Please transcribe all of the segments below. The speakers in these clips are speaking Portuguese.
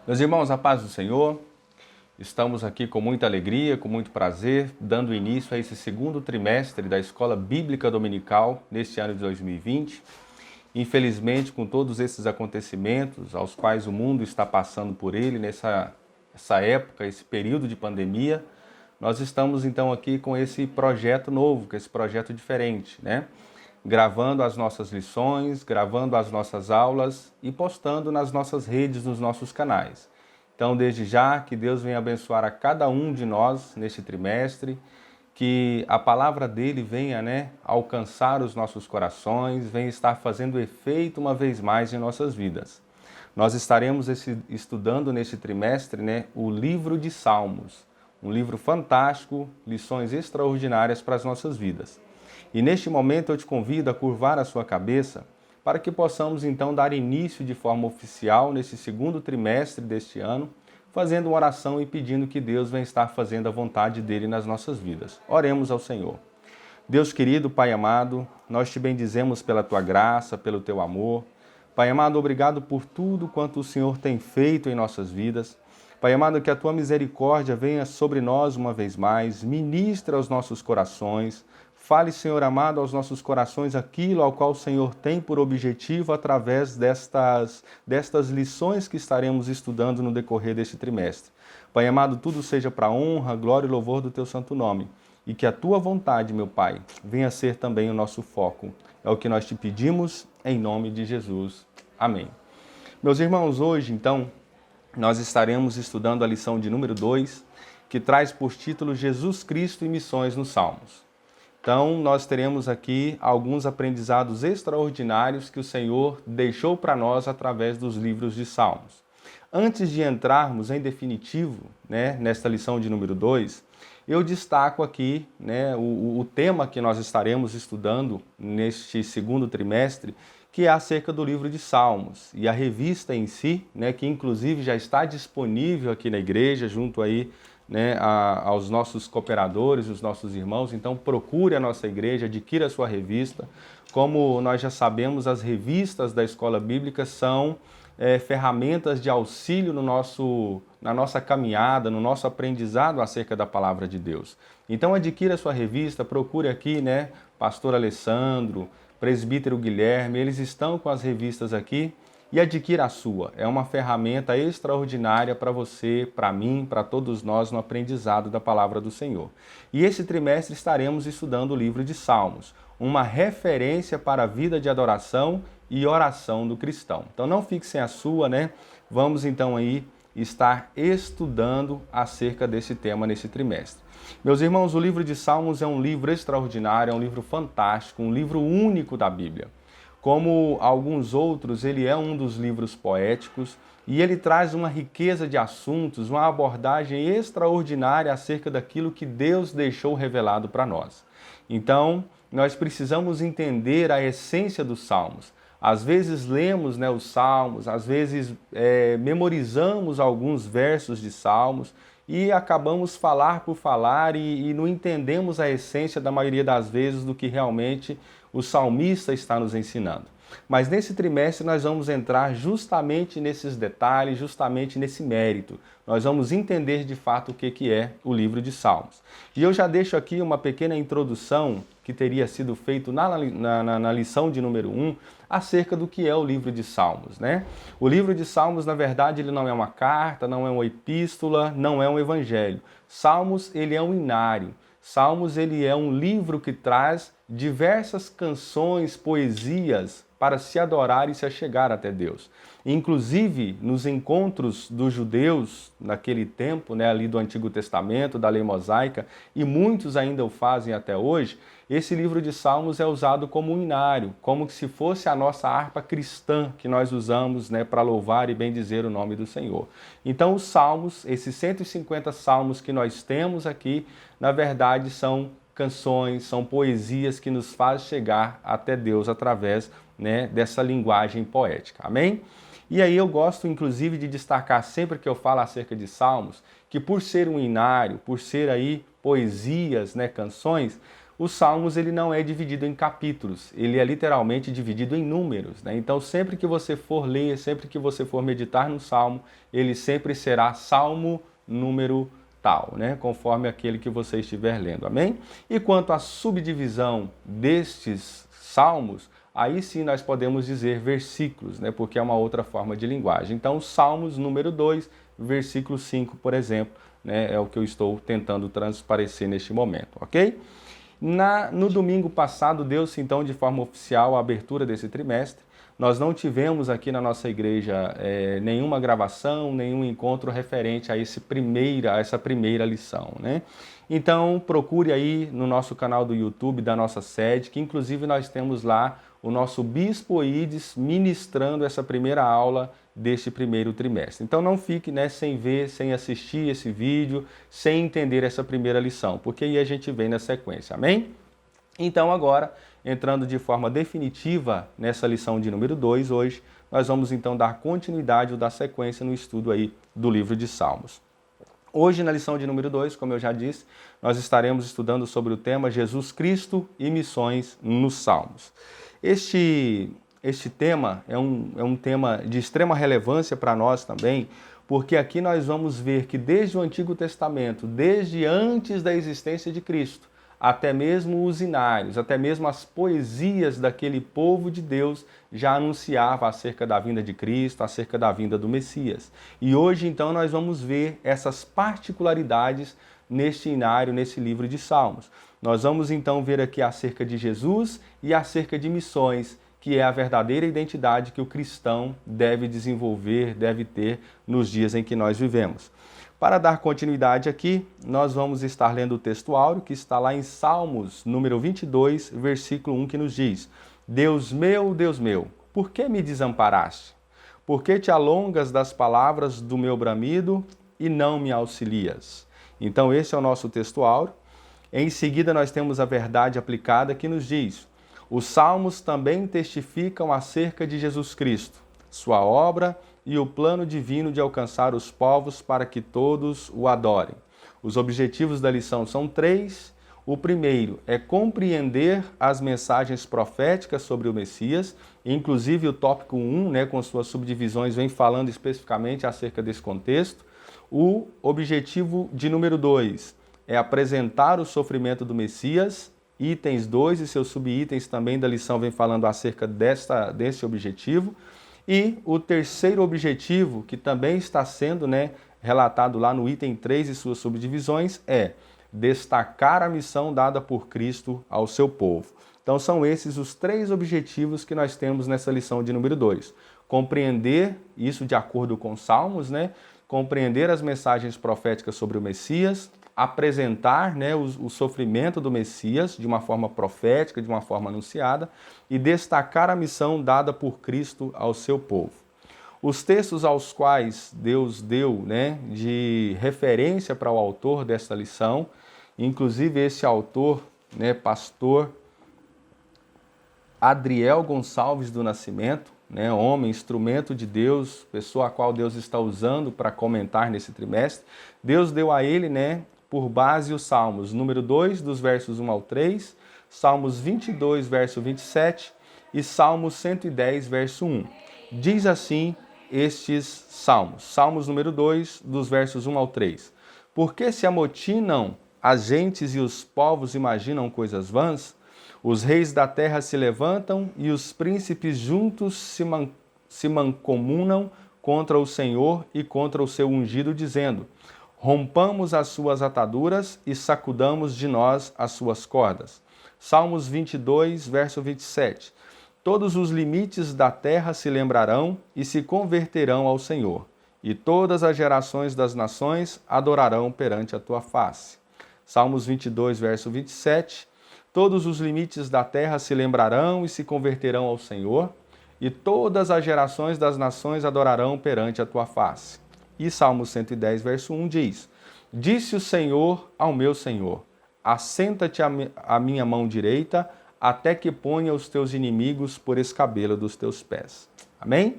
Meus irmãos, a paz do Senhor, estamos aqui com muita alegria, com muito prazer, dando início a esse segundo trimestre da Escola Bíblica Dominical neste ano de 2020. Infelizmente, com todos esses acontecimentos aos quais o mundo está passando por ele nessa época, esse período de pandemia, nós estamos então aqui com esse projeto novo, com esse projeto diferente, né? Gravando as nossas lições, gravando as nossas aulas e postando nas nossas redes, nos nossos canais. Então, desde já, que Deus venha abençoar a cada um de nós neste trimestre, que a palavra dele venha, alcançar os nossos corações, venha estar fazendo efeito uma vez mais em nossas vidas. Nós estaremos estudando neste trimestre, o livro de Salmos, um livro fantástico, lições extraordinárias para as nossas vidas. E neste momento eu te convido a curvar a sua cabeça para que possamos então dar início de forma oficial nesse segundo trimestre deste ano, fazendo uma oração e pedindo que Deus venha estar fazendo a vontade dele nas nossas vidas. Oremos ao Senhor. Deus querido, Pai amado, nós te bendizemos pela tua graça, pelo teu amor. Pai amado, obrigado por tudo quanto o Senhor tem feito em nossas vidas. Pai amado, que a tua misericórdia venha sobre nós uma vez mais, ministra aos nossos corações. Fale, Senhor amado, aos nossos corações aquilo ao qual o Senhor tem por objetivo através destas lições que estaremos estudando no decorrer deste trimestre. Pai amado, tudo seja para a honra, glória e louvor do teu santo nome. E que a tua vontade, meu Pai, venha ser também o nosso foco. É o que nós te pedimos em nome de Jesus. Amém. Meus irmãos, hoje, então, nós estaremos estudando a lição de número 2, que traz por título Jesus Cristo e Missões nos Salmos. Então, nós teremos aqui alguns aprendizados extraordinários que o Senhor deixou para nós através dos livros de Salmos. Antes de entrarmos em definitivo, nesta lição de número 2, eu destaco aqui o tema que nós estaremos estudando neste segundo trimestre, que é acerca do livro de Salmos. E a revista em si, que inclusive já está disponível aqui na igreja, junto aí aos nossos cooperadores, os nossos irmãos. Então procure a nossa igreja, adquira a sua revista. Como nós já sabemos, as revistas da Escola Bíblica são ferramentas de auxílio na nossa caminhada, no nosso aprendizado acerca da Palavra de Deus. Então adquira a sua revista, procure aqui, Pastor Alessandro, Presbítero Guilherme, eles estão com as revistas aqui. E adquira a sua. É uma ferramenta extraordinária para você, para mim, para todos nós no aprendizado da palavra do Senhor. E esse trimestre estaremos estudando o livro de Salmos, uma referência para a vida de adoração e oração do cristão. Então não fique sem a sua, Vamos então aí estar estudando acerca desse tema nesse trimestre. Meus irmãos, o livro de Salmos é um livro extraordinário, é um livro fantástico, um livro único da Bíblia. Como alguns outros, ele é um dos livros poéticos e ele traz uma riqueza de assuntos, uma abordagem extraordinária acerca daquilo que Deus deixou revelado para nós. Então, nós precisamos entender a essência dos Salmos. Às vezes lemos os Salmos, às vezes memorizamos alguns versos de Salmos e acabamos falar por falar e não entendemos a essência da maioria das vezes do que realmente o salmista está nos ensinando. Mas nesse trimestre nós vamos entrar justamente nesses detalhes, justamente nesse mérito. Nós vamos entender de fato o que é o livro de Salmos. E eu já deixo aqui uma pequena introdução que teria sido feito na lição de número 1 acerca do que é o livro de Salmos. O livro de Salmos, na verdade, ele não é uma carta, não é uma epístola, não é um evangelho. Salmos, ele é um inário. Salmos, ele é um livro que traz diversas canções, poesias para se adorar e se achegar até Deus. Inclusive, nos encontros dos judeus naquele tempo, ali do Antigo Testamento, da Lei Mosaica, e muitos ainda o fazem até hoje, esse livro de Salmos é usado como um inário, como se fosse a nossa harpa cristã que nós usamos para louvar e bendizer o nome do Senhor. Então os Salmos, esses 150 Salmos que nós temos aqui, na verdade são canções, são poesias que nos fazem chegar até Deus através dessa linguagem poética. Amém? E aí eu gosto, inclusive, de destacar sempre que eu falo acerca de Salmos, que por ser um inário, por ser aí poesias, canções, os Salmos ele não é dividido em capítulos, ele é literalmente dividido em números, né? Então sempre que você for ler, sempre que você for meditar no Salmo, ele sempre será Salmo número tal, né? Conforme aquele que você estiver lendo, amém? E quanto à subdivisão destes Salmos, aí sim nós podemos dizer versículos, né? Porque é uma outra forma de linguagem. Então, Salmos número 2, versículo 5, por exemplo, né? É o que eu estou tentando transparecer neste momento, ok? No domingo passado, deu-se então de forma oficial a abertura desse trimestre. Nós não tivemos aqui na nossa igreja nenhuma gravação, nenhum encontro referente a essa primeira lição, né? Então procure aí no nosso canal do YouTube da nossa sede, que inclusive nós temos lá o nosso Bispo Oídes ministrando essa primeira aula deste primeiro trimestre. Então não fique, né, sem ver, sem assistir esse vídeo, sem entender essa primeira lição, porque aí a gente vem na sequência, amém? Então agora, entrando de forma definitiva nessa lição de número 2, hoje nós vamos então dar continuidade ou dar sequência no estudo aí do livro de Salmos. Hoje na lição de número 2, como eu já disse, nós estaremos estudando sobre o tema Jesus Cristo e missões nos Salmos. Este tema é um tema de extrema relevância para nós também, porque aqui nós vamos ver que desde o Antigo Testamento, desde antes da existência de Cristo, até mesmo os hinários, até mesmo as poesias daquele povo de Deus já anunciava acerca da vinda de Cristo, acerca da vinda do Messias. E hoje então nós vamos ver essas particularidades neste hinário, nesse livro de Salmos. Nós vamos então ver aqui acerca de Jesus e acerca de missões, que é a verdadeira identidade que o cristão deve desenvolver, deve ter nos dias em que nós vivemos. Para dar continuidade aqui, nós vamos estar lendo o texto áureo, que está lá em Salmos, número 22, versículo 1, que nos diz: Deus meu, por que me desamparaste? Por que te alongas das palavras do meu bramido e não me auxilias? Então esse é o nosso texto áureo. Em seguida nós temos a verdade aplicada que nos diz: os Salmos também testificam acerca de Jesus Cristo, sua obra e o plano divino de alcançar os povos para que todos o adorem. Os objetivos da lição são 3. O primeiro é compreender as mensagens proféticas sobre o Messias, inclusive o tópico 1, né, com suas subdivisões, vem falando especificamente acerca desse contexto. O objetivo de número 2 é apresentar o sofrimento do Messias. Itens 2 e seus subitens também da lição vem falando acerca desse objetivo. E o terceiro objetivo, que também está sendo, né, relatado lá no item 3 e suas subdivisões, é destacar a missão dada por Cristo ao seu povo. Então são esses os 3 objetivos que nós temos nessa lição de número 2. Compreender isso de acordo com Salmos, né? Compreender as mensagens proféticas sobre o Messias, apresentar, né, o sofrimento do Messias de uma forma profética, de uma forma anunciada, e destacar a missão dada por Cristo ao seu povo. Os textos aos quais Deus deu, né, de referência para o autor desta lição, inclusive esse autor, né, pastor Adriel Gonçalves do Nascimento, né, homem, instrumento de Deus, pessoa a qual Deus está usando para comentar nesse trimestre, Deus deu a ele, né, por base os Salmos número 2, dos versos 1 ao 3, Salmos 22, verso 27 e Salmos 110, verso 1. Diz assim estes Salmos. Salmos número 2, dos versos 1 ao 3. Por que se amotinam as gentes e os povos imaginam coisas vãs? Os reis da terra se levantam e os príncipes juntos se mancomunam contra o Senhor e contra o seu ungido, dizendo: rompamos as suas ataduras e sacudamos de nós as suas cordas. Salmos 22, verso 27. Todos os limites da terra se lembrarão e se converterão ao Senhor, e todas as gerações das nações adorarão perante a tua face. Salmos 22, verso 27. Todos os limites da terra se lembrarão e se converterão ao Senhor, e todas as gerações das nações adorarão perante a tua face. E Salmo 110, verso 1 diz: disse o Senhor ao meu Senhor: assenta-te à minha mão direita, até que ponha os teus inimigos por escabelo dos teus pés. Amém?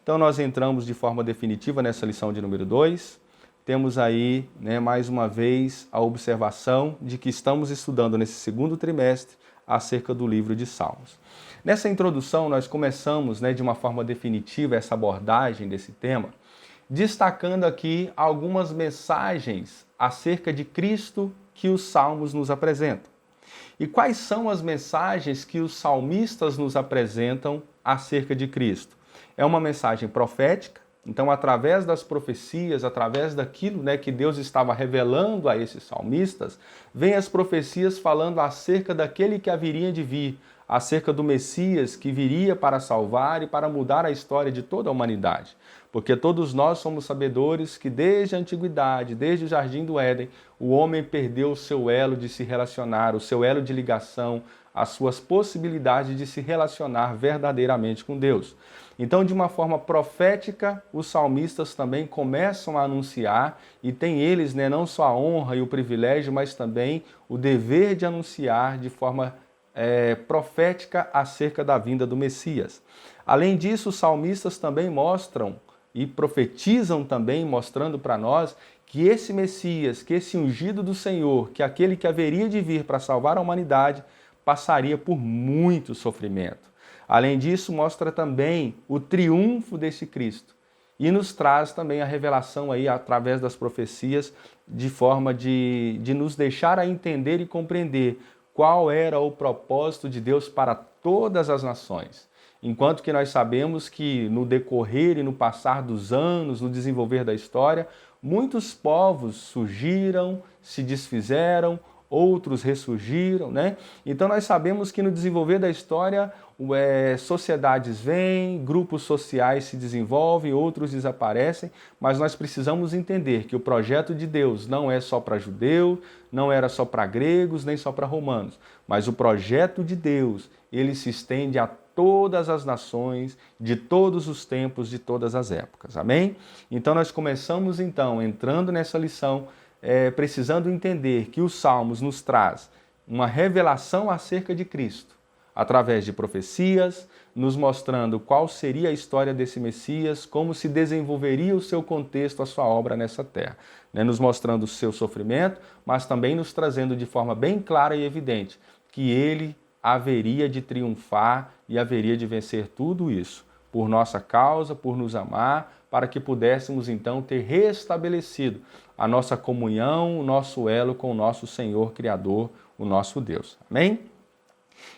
Então nós entramos de forma definitiva nessa lição de número 2. temos aí, né, mais uma vez, a observação de que estamos estudando nesse segundo trimestre acerca do livro de Salmos. Nessa introdução, nós começamos, né, de uma forma definitiva essa abordagem desse tema, destacando aqui algumas mensagens acerca de Cristo que os Salmos nos apresentam. E quais são as mensagens que os salmistas nos apresentam acerca de Cristo? É uma mensagem profética, então através das profecias, através daquilo, né, que Deus estava revelando a esses salmistas, vem as profecias falando acerca daquele que haveria de vir, acerca do Messias que viria para salvar e para mudar a história de toda a humanidade. Porque todos nós somos sabedores que desde a antiguidade, desde o Jardim do Éden, o homem perdeu o seu elo de se relacionar, o seu elo de ligação, as suas possibilidades de se relacionar verdadeiramente com Deus. Então, de uma forma profética, os salmistas também começam a anunciar, e tem eles, né, não só a honra e o privilégio, mas também o dever de anunciar de forma profética acerca da vinda do Messias. Além disso, os salmistas também mostram e profetizam também, mostrando para nós que esse Messias, que esse ungido do Senhor, que aquele que haveria de vir para salvar a humanidade, passaria por muito sofrimento. Além disso, mostra também o triunfo desse Cristo e nos traz também a revelação aí através das profecias de forma de nos deixar a entender e compreender qual era o propósito de Deus para todas as nações. Enquanto que nós sabemos que no decorrer e no passar dos anos, no desenvolver da história, muitos povos surgiram, se desfizeram, outros ressurgiram, né? Então nós sabemos que no desenvolver da história, sociedades vêm, grupos sociais se desenvolvem, outros desaparecem, mas nós precisamos entender que o projeto de Deus não é só para judeus, não era só para gregos, nem só para romanos, mas o projeto de Deus, ele se estende a todas as nações, de todos os tempos, de todas as épocas. Amém? Então nós começamos então, entrando nessa lição, precisando entender que os Salmos nos traz uma revelação acerca de Cristo, através de profecias, nos mostrando qual seria a história desse Messias, como se desenvolveria o seu contexto, a sua obra nessa terra, né? Nos mostrando o seu sofrimento, mas também nos trazendo de forma bem clara e evidente que ele haveria de triunfar e haveria de vencer tudo isso por nossa causa, por nos amar, para que pudéssemos então ter restabelecido a nossa comunhão, o nosso elo com o nosso Senhor Criador, o nosso Deus. Amém?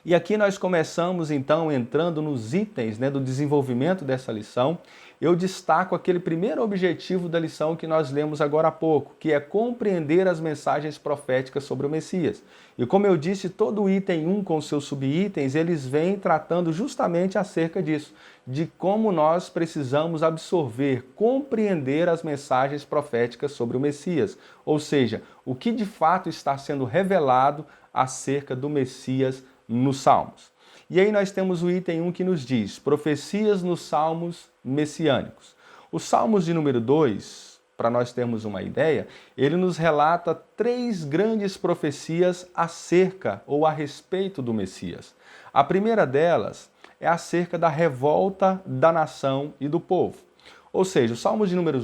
E aqui nós começamos então entrando nos itens, né, do desenvolvimento dessa lição. Eu destaco aquele primeiro objetivo da lição que nós lemos agora há pouco, que é compreender as mensagens proféticas sobre o Messias. E como eu disse, todo item 1 com seus subitens, eles vêm tratando justamente acerca disso, de como nós precisamos absorver, compreender as mensagens proféticas sobre o Messias. Ou seja, o que de fato está sendo revelado acerca do Messias nos Salmos. E aí nós temos o item 1 que nos diz, profecias nos Salmos messiânicos. Os Salmos de número 2, para nós termos uma ideia, ele nos relata 3 grandes profecias acerca ou a respeito do Messias. A primeira delas é acerca da revolta da nação e do povo. Ou seja, os Salmos de número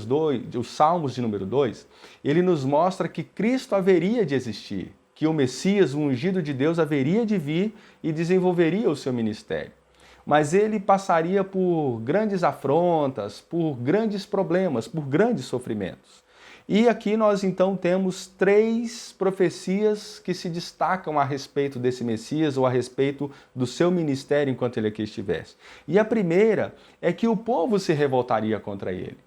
2, ele nos mostra que Cristo haveria de existir, que o Messias, o ungido de Deus, haveria de vir e desenvolveria o seu ministério. Mas ele passaria por grandes afrontas, por grandes problemas, por grandes sofrimentos. E aqui nós então temos 3 profecias que se destacam a respeito desse Messias ou a respeito do seu ministério enquanto ele aqui estivesse. E a primeira é que o povo se revoltaria contra ele.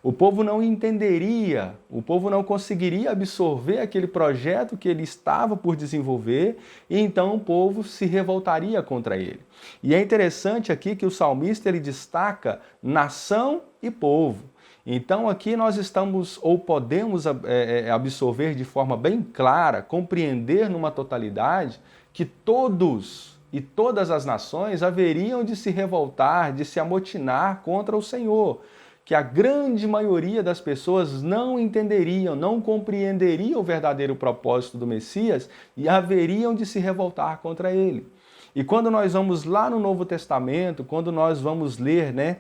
O povo não entenderia, o povo não conseguiria absorver aquele projeto que ele estava por desenvolver e então o povo se revoltaria contra ele. E é interessante aqui que o salmista ele destaca nação e povo. Então aqui nós estamos ou podemos absorver de forma bem clara, compreender numa totalidade que todos e todas as nações haveriam de se revoltar, de se amotinar contra o Senhor. Que a grande maioria das pessoas não entenderiam, não compreenderiam o verdadeiro propósito do Messias e haveriam de se revoltar contra ele. E quando nós vamos lá no Novo Testamento, quando nós vamos ler, né,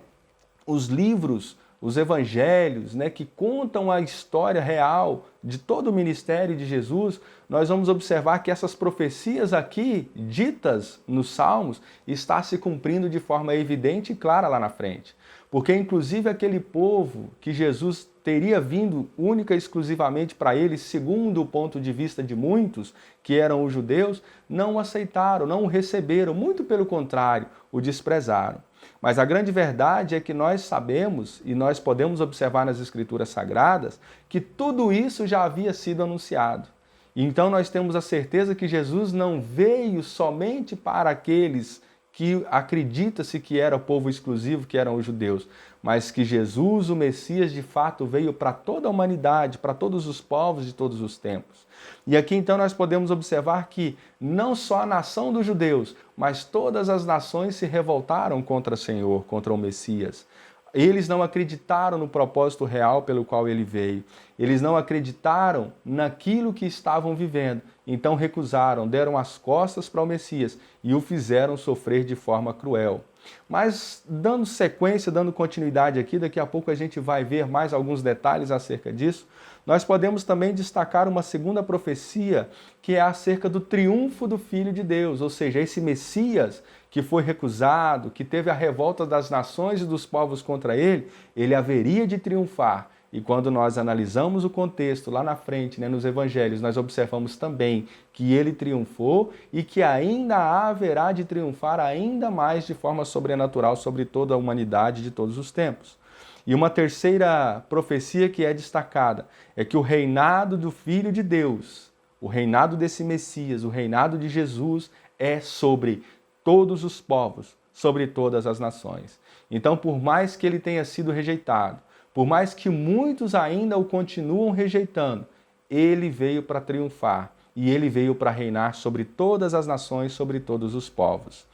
os livros os evangelhos, né, que contam a história real de todo o ministério de Jesus, nós vamos observar que essas profecias aqui, ditas nos Salmos, estão se cumprindo de forma evidente e clara lá na frente. Porque, inclusive, aquele povo que Jesus teria vindo única e exclusivamente para eles, segundo o ponto de vista de muitos, que eram os judeus, não o aceitaram, não o receberam, muito pelo contrário, o desprezaram. Mas a grande verdade é que nós sabemos, e nós podemos observar nas Escrituras Sagradas, que tudo isso já havia sido anunciado. Então nós temos a certeza que Jesus não veio somente para aqueles que acredita-se que era o povo exclusivo, que eram os judeus, mas que Jesus, o Messias, de fato veio para toda a humanidade, para todos os povos de todos os tempos. E aqui então nós podemos observar que não só a nação dos judeus, mas todas as nações se revoltaram contra o Senhor, contra o Messias. Eles não acreditaram no propósito real pelo qual ele veio. Eles não acreditaram naquilo que estavam vivendo. Então recusaram, deram as costas para o Messias e o fizeram sofrer de forma cruel. Mas dando sequência, dando continuidade aqui, daqui a pouco a gente vai ver mais alguns detalhes acerca disso. Nós podemos também destacar uma segunda profecia, que é acerca do triunfo do Filho de Deus, ou seja, esse Messias que foi recusado, que teve a revolta das nações e dos povos contra ele, ele haveria de triunfar. E quando nós analisamos o contexto lá na frente, né, nos evangelhos, nós observamos também que ele triunfou e que ainda haverá de triunfar ainda mais de forma sobrenatural sobre toda a humanidade de todos os tempos. E uma terceira profecia que é destacada é que o reinado do Filho de Deus, o reinado desse Messias, o reinado de Jesus é sobre todos os povos, sobre todas as nações. Então, por mais que ele tenha sido rejeitado, por mais que muitos ainda o continuam rejeitando, ele veio para triunfar e ele veio para reinar sobre todas as nações, sobre todos os povos.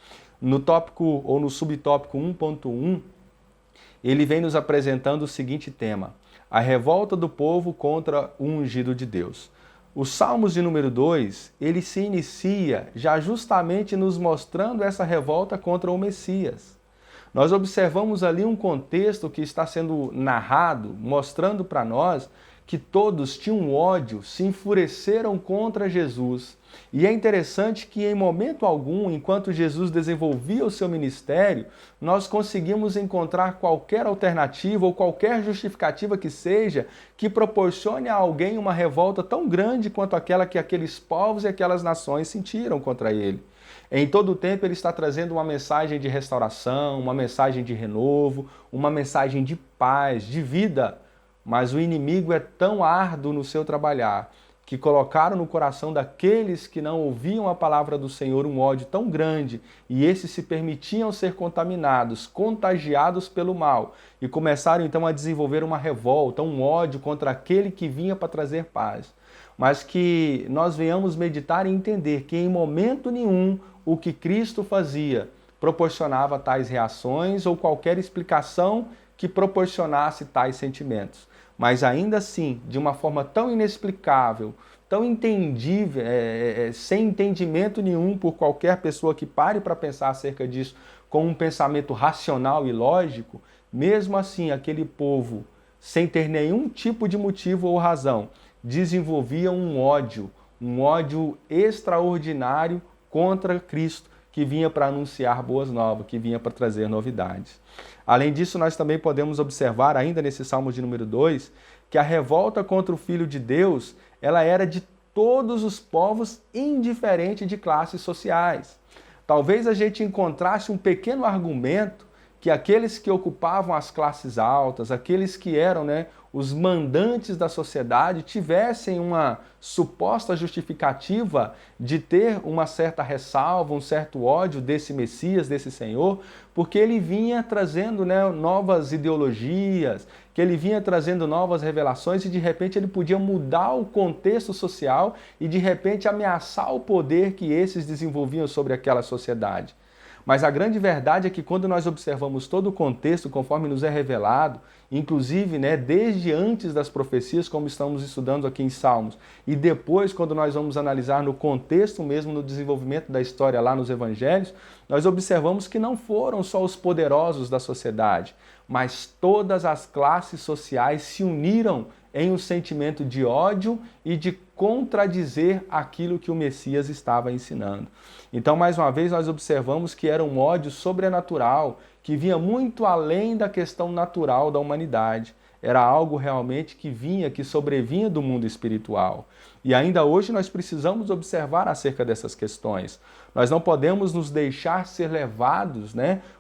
No tópico ou no subtópico 1.1, ele vem nos apresentando o seguinte tema: a revolta do povo contra o ungido de Deus. Os Salmos de número 2, ele se inicia já justamente nos mostrando essa revolta contra o Messias. Nós observamos ali um contexto que está sendo narrado, mostrando para nós que todos tinham ódio, se enfureceram contra Jesus. E é interessante que em momento algum, enquanto Jesus desenvolvia o seu ministério, nós conseguimos encontrar qualquer alternativa ou qualquer justificativa que seja que proporcione a alguém uma revolta tão grande quanto aquela que aqueles povos e aquelas nações sentiram contra ele. Em todo o tempo ele está trazendo uma mensagem de restauração, uma mensagem de renovo, uma mensagem de paz, de vida. Mas o inimigo é tão árduo no seu trabalhar que colocaram no coração daqueles que não ouviam a palavra do Senhor um ódio tão grande, e esses se permitiam ser contaminados, contagiados pelo mal, e começaram então a desenvolver uma revolta, um ódio contra aquele que vinha para trazer paz. Mas que nós venhamos meditar e entender que em momento nenhum o que Cristo fazia proporcionava tais reações ou qualquer explicação que proporcionasse tais sentimentos. Mas ainda assim, de uma forma tão inexplicável, tão entendível, sem entendimento nenhum por qualquer pessoa que pare para pensar acerca disso com um pensamento racional e lógico, mesmo assim aquele povo, sem ter nenhum tipo de motivo ou razão, desenvolvia um ódio extraordinário contra Cristo, que vinha para anunciar boas novas, que vinha para trazer novidades. Além disso, nós também podemos observar, ainda nesse Salmo de número 2, que a revolta contra o Filho de Deus, ela era de todos os povos, indiferente de classes sociais. Talvez a gente encontrasse um pequeno argumento que aqueles que ocupavam as classes altas, aqueles que eram, os mandantes da sociedade, tivessem uma suposta justificativa de ter uma certa ressalva, um certo ódio desse Messias, desse Senhor, porque ele vinha trazendo novas ideologias, que ele vinha trazendo novas revelações e de repente ele podia mudar o contexto social e de repente ameaçar o poder que esses desenvolviam sobre aquela sociedade. Mas a grande verdade é que quando nós observamos todo o contexto, conforme nos é revelado, inclusive desde antes das profecias, como estamos estudando aqui em Salmos, e depois quando nós vamos analisar no contexto mesmo, no desenvolvimento da história lá nos Evangelhos, nós observamos que não foram só os poderosos da sociedade, mas todas as classes sociais se uniram em um sentimento de ódio e de contradizer aquilo que o Messias estava ensinando. Então, mais uma vez, nós observamos que era um ódio sobrenatural, que vinha muito além da questão natural da humanidade. Era algo realmente que vinha, que sobrevinha do mundo espiritual. E ainda hoje nós precisamos observar acerca dessas questões. Nós não podemos nos deixar ser levados,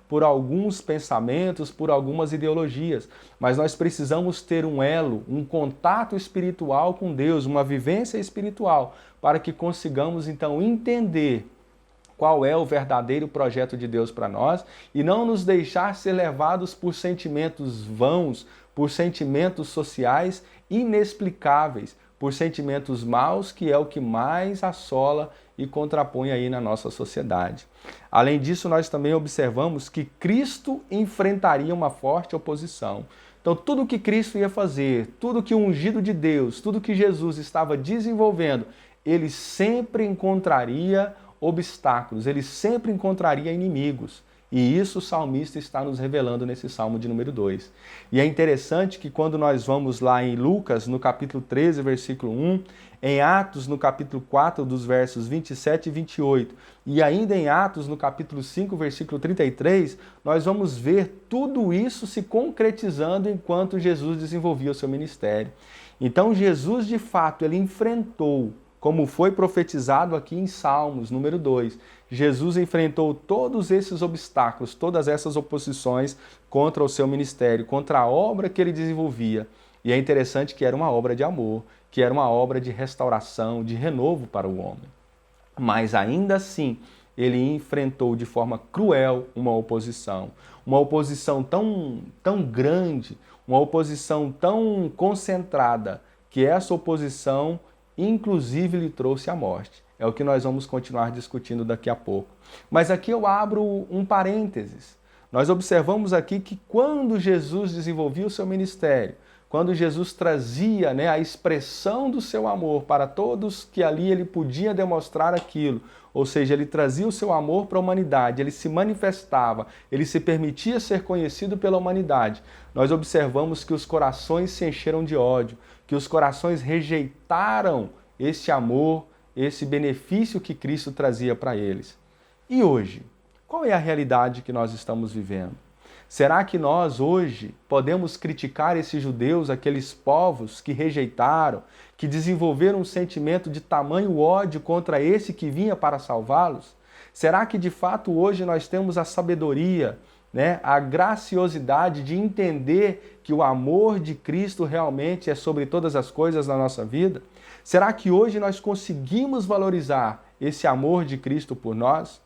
por alguns pensamentos, por algumas ideologias, mas nós precisamos ter um elo, um contato espiritual com Deus, uma vivência espiritual, para que consigamos então entender qual é o verdadeiro projeto de Deus para nós e não nos deixar ser levados por sentimentos vãos, por sentimentos sociais inexplicáveis, por sentimentos maus, que é o que mais assola e contrapõe aí na nossa sociedade. Além disso, nós também observamos que Cristo enfrentaria uma forte oposição. Então, tudo que Cristo ia fazer, tudo que o ungido de Deus, tudo que Jesus estava desenvolvendo, ele sempre encontraria obstáculos, ele sempre encontraria inimigos. E isso o salmista está nos revelando nesse Salmo de número 2. E é interessante que quando nós vamos lá em Lucas, no capítulo 13, versículo 1, em Atos, no capítulo 4, dos versos 27 e 28, e ainda em Atos, no capítulo 5, versículo 33, nós vamos ver tudo isso se concretizando enquanto Jesus desenvolvia o seu ministério. Então Jesus, de fato, ele enfrentou, como foi profetizado aqui em Salmos, número 2, Jesus enfrentou todos esses obstáculos, todas essas oposições contra o seu ministério, contra a obra que ele desenvolvia. E é interessante que era uma obra de amor, que era uma obra de restauração, de renovo para o homem. Mas ainda assim, ele enfrentou de forma cruel uma oposição tão grande, uma oposição tão concentrada, que essa oposição inclusive lhe trouxe a morte. É o que nós vamos continuar discutindo daqui a pouco. Mas aqui eu abro um parênteses. Nós observamos aqui que quando Jesus desenvolvia o seu ministério, quando Jesus trazia a expressão do seu amor para todos que ali ele podia demonstrar aquilo, ou seja, ele trazia o seu amor para a humanidade, ele se manifestava, ele se permitia ser conhecido pela humanidade, nós observamos que os corações se encheram de ódio, que os corações rejeitaram esse amor, esse benefício que Cristo trazia para eles. E hoje, qual é a realidade que nós estamos vivendo? Será que nós hoje podemos criticar esses judeus, aqueles povos que rejeitaram, que desenvolveram um sentimento de tamanho ódio contra esse que vinha para salvá-los? Será que de fato hoje nós temos a sabedoria, a graciosidade de entender que o amor de Cristo realmente é sobre todas as coisas na nossa vida? Será que hoje nós conseguimos valorizar esse amor de Cristo por nós?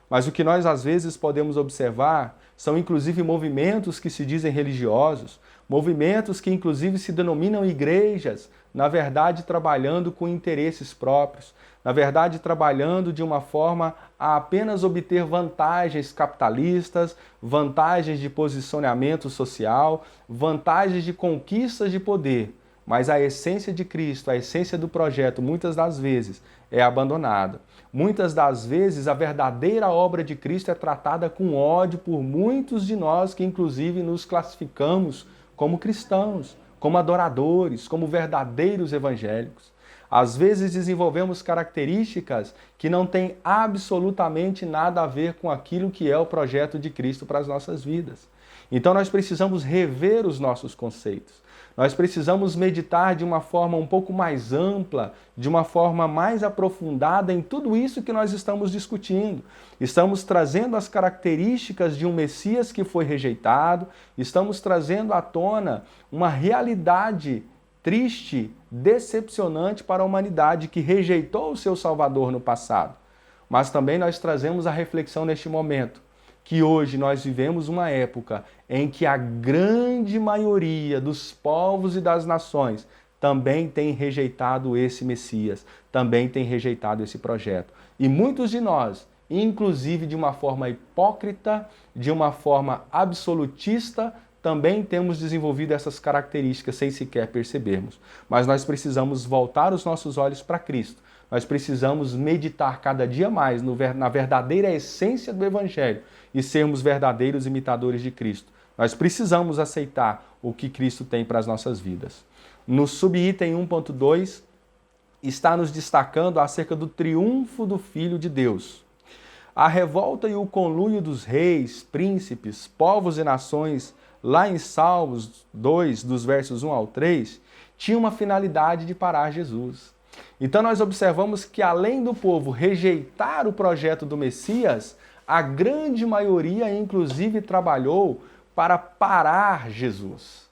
Mas o que nós às vezes podemos observar são inclusive movimentos que se dizem religiosos, movimentos que inclusive se denominam igrejas, na verdade trabalhando com interesses próprios, na verdade trabalhando de uma forma a apenas obter vantagens capitalistas, vantagens de posicionamento social, vantagens de conquistas de poder. Mas a essência de Cristo, a essência do projeto, muitas das vezes é abandonada. Muitas das vezes a verdadeira obra de Cristo é tratada com ódio por muitos de nós que inclusive nos classificamos como cristãos, como adoradores, como verdadeiros evangélicos. Às vezes desenvolvemos características que não têm absolutamente nada a ver com aquilo que é o projeto de Cristo para as nossas vidas. Então nós precisamos rever os nossos conceitos. Nós precisamos meditar de uma forma um pouco mais ampla, de uma forma mais aprofundada em tudo isso que nós estamos discutindo. Estamos trazendo as características de um Messias que foi rejeitado, estamos trazendo à tona uma realidade triste, decepcionante para a humanidade que rejeitou o seu Salvador no passado. Mas também nós trazemos a reflexão neste momento, que hoje nós vivemos uma época em que a grande maioria dos povos e das nações também tem rejeitado esse Messias, também tem rejeitado esse projeto. E muitos de nós, inclusive de uma forma hipócrita, de uma forma absolutista, também temos desenvolvido essas características sem sequer percebermos. Mas nós precisamos voltar os nossos olhos para Cristo. Nós precisamos meditar cada dia mais na verdadeira essência do Evangelho e sermos verdadeiros imitadores de Cristo. Nós precisamos aceitar o que Cristo tem para as nossas vidas. No subitem 1.2, está nos destacando acerca do triunfo do Filho de Deus. A revolta e o conluio dos reis, príncipes, povos e nações, lá em Salmos 2, dos versos 1 ao 3, tinha uma finalidade de parar Jesus. Então nós observamos que além do povo rejeitar o projeto do Messias, a grande maioria inclusive trabalhou para parar Jesus.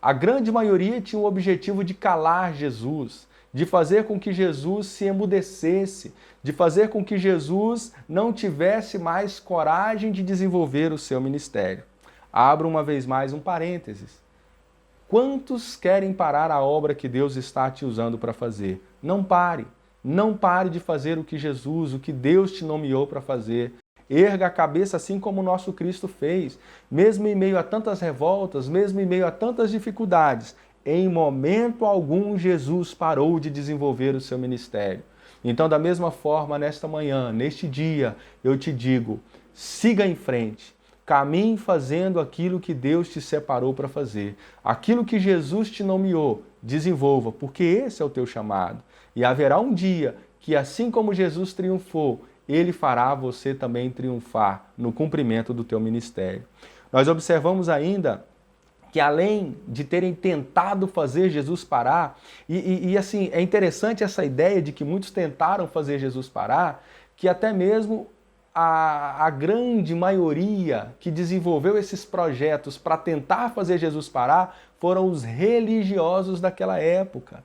A grande maioria tinha o objetivo de calar Jesus, de fazer com que Jesus se emudecesse, de fazer com que Jesus não tivesse mais coragem de desenvolver o seu ministério. Abro uma vez mais um parênteses. Quantos querem parar a obra que Deus está te usando para fazer? Não pare. Não pare de fazer o que Jesus, o que Deus te nomeou para fazer. Erga a cabeça assim como o nosso Cristo fez. Mesmo em meio a tantas revoltas, mesmo em meio a tantas dificuldades, em momento algum Jesus parou de desenvolver o seu ministério. Então, da mesma forma, nesta manhã, neste dia, eu te digo, siga em frente. Caminhe fazendo aquilo que Deus te separou para fazer. Aquilo que Jesus te nomeou, desenvolva, porque esse é o teu chamado. E haverá um dia que, assim como Jesus triunfou, Ele fará você também triunfar no cumprimento do teu ministério. Nós observamos ainda que além de terem tentado fazer Jesus parar, e assim, é interessante essa ideia de que muitos tentaram fazer Jesus parar, que até mesmo a grande maioria que desenvolveu esses projetos para tentar fazer Jesus parar foram os religiosos daquela época.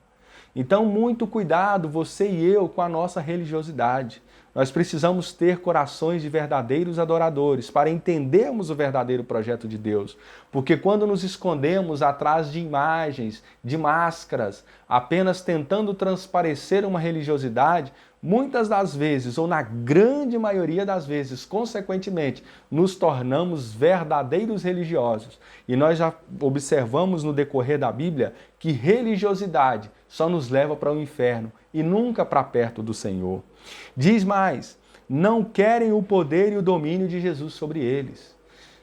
Então, muito cuidado, você e eu, com a nossa religiosidade. Nós precisamos ter corações de verdadeiros adoradores para entendermos o verdadeiro projeto de Deus. Porque quando nos escondemos atrás de imagens, de máscaras, apenas tentando transparecer uma religiosidade, muitas das vezes, ou na grande maioria das vezes, consequentemente, nos tornamos verdadeiros religiosos. E nós já observamos no decorrer da Bíblia que religiosidade só nos leva para o inferno e nunca para perto do Senhor. Diz mais, não querem o poder e o domínio de Jesus sobre eles.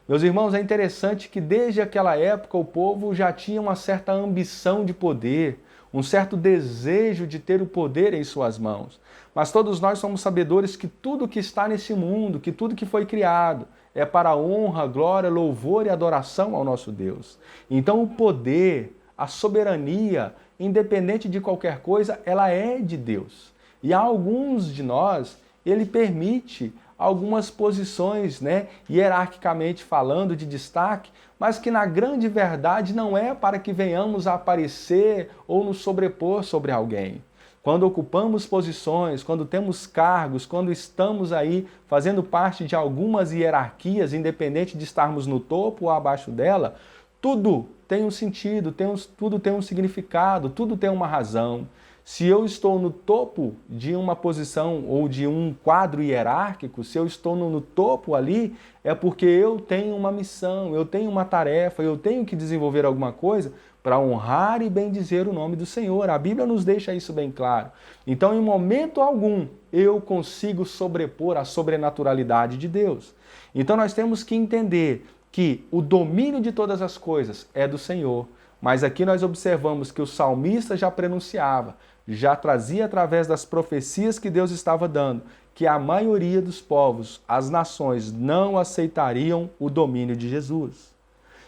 Meus irmãos, é interessante que desde aquela época o povo já tinha uma certa ambição de poder, um certo desejo de ter o poder em suas mãos. Mas todos nós somos sabedores que tudo que está nesse mundo, que tudo que foi criado, é para honra, glória, louvor e adoração ao nosso Deus. Então o poder, a soberania, independente de qualquer coisa, ela é de Deus. E a alguns de nós, Ele permite algumas posições, hierarquicamente falando, de destaque, mas que na grande verdade não é para que venhamos a aparecer ou nos sobrepor sobre alguém. Quando ocupamos posições, quando temos cargos, quando estamos aí fazendo parte de algumas hierarquias, independente de estarmos no topo ou abaixo dela, tudo tem um sentido, tudo tem um significado, tudo tem uma razão. Se eu estou no topo de uma posição ou de um quadro hierárquico, se eu estou no topo ali, é porque eu tenho uma missão, eu tenho uma tarefa, eu tenho que desenvolver alguma coisa para honrar e bendizer o nome do Senhor. A Bíblia nos deixa isso bem claro. Então, em momento algum, eu consigo sobrepor a sobrenaturalidade de Deus. Então, nós temos que entender que o domínio de todas as coisas é do Senhor. Mas aqui nós observamos que o salmista já prenunciava, já trazia através das profecias que Deus estava dando, que a maioria dos povos, as nações, não aceitariam o domínio de Jesus.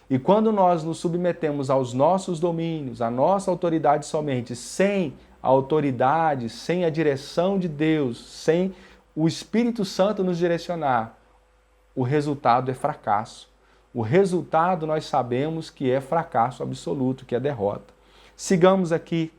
E quando nós nos submetemos aos nossos domínios, à nossa autoridade somente, sem a autoridade, sem a direção de Deus, sem o Espírito Santo nos direcionar, o resultado é fracasso. O resultado nós sabemos que é fracasso absoluto, que é derrota. Sigamos aqui.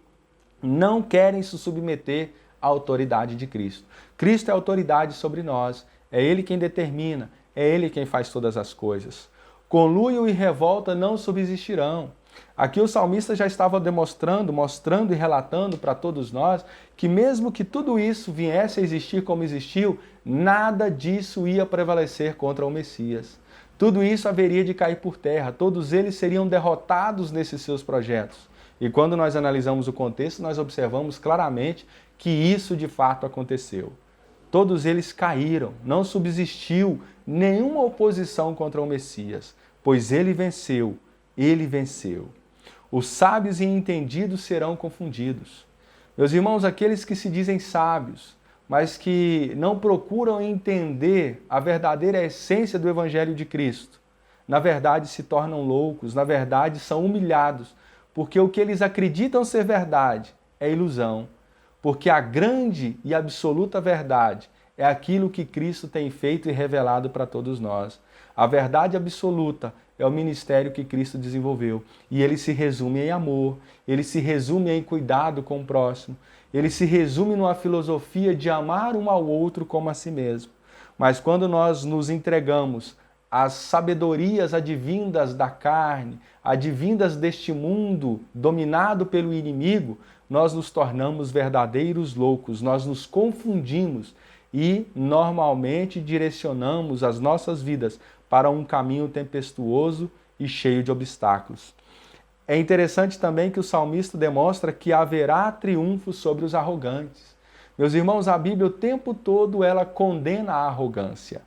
Não querem se submeter à autoridade de Cristo. Cristo é autoridade sobre nós. É Ele quem determina. É Ele quem faz todas as coisas. Conluio e revolta não subsistirão. Aqui o salmista já estava mostrando e relatando para todos nós que mesmo que tudo isso viesse a existir como existiu, nada disso ia prevalecer contra o Messias. Tudo isso haveria de cair por terra, todos eles seriam derrotados nesses seus projetos. E quando nós analisamos o contexto, nós observamos claramente que isso de fato aconteceu. Todos eles caíram, não subsistiu nenhuma oposição contra o Messias. pois ele venceu, ele venceu. Os sábios e entendidos serão confundidos. Meus irmãos, aqueles que se dizem sábios, mas que não procuram entender a verdadeira essência do Evangelho de Cristo, na verdade se tornam loucos, na verdade são humilhados, porque o que eles acreditam ser verdade é ilusão, porque a grande e absoluta verdade é aquilo que Cristo tem feito e revelado para todos nós. A verdade absoluta é o ministério que Cristo desenvolveu. E ele se resume em amor, ele se resume em cuidado com o próximo, ele se resume numa filosofia de amar um ao outro como a si mesmo. Mas quando nós nos entregamos às sabedorias advindas da carne, advindas deste mundo dominado pelo inimigo, nós nos tornamos verdadeiros loucos, nós nos confundimos e normalmente direcionamos as nossas vidas para um caminho tempestuoso e cheio de obstáculos. É interessante também que o salmista demonstra que haverá triunfo sobre os arrogantes. Meus irmãos, a Bíblia o tempo todo ela condena a arrogância.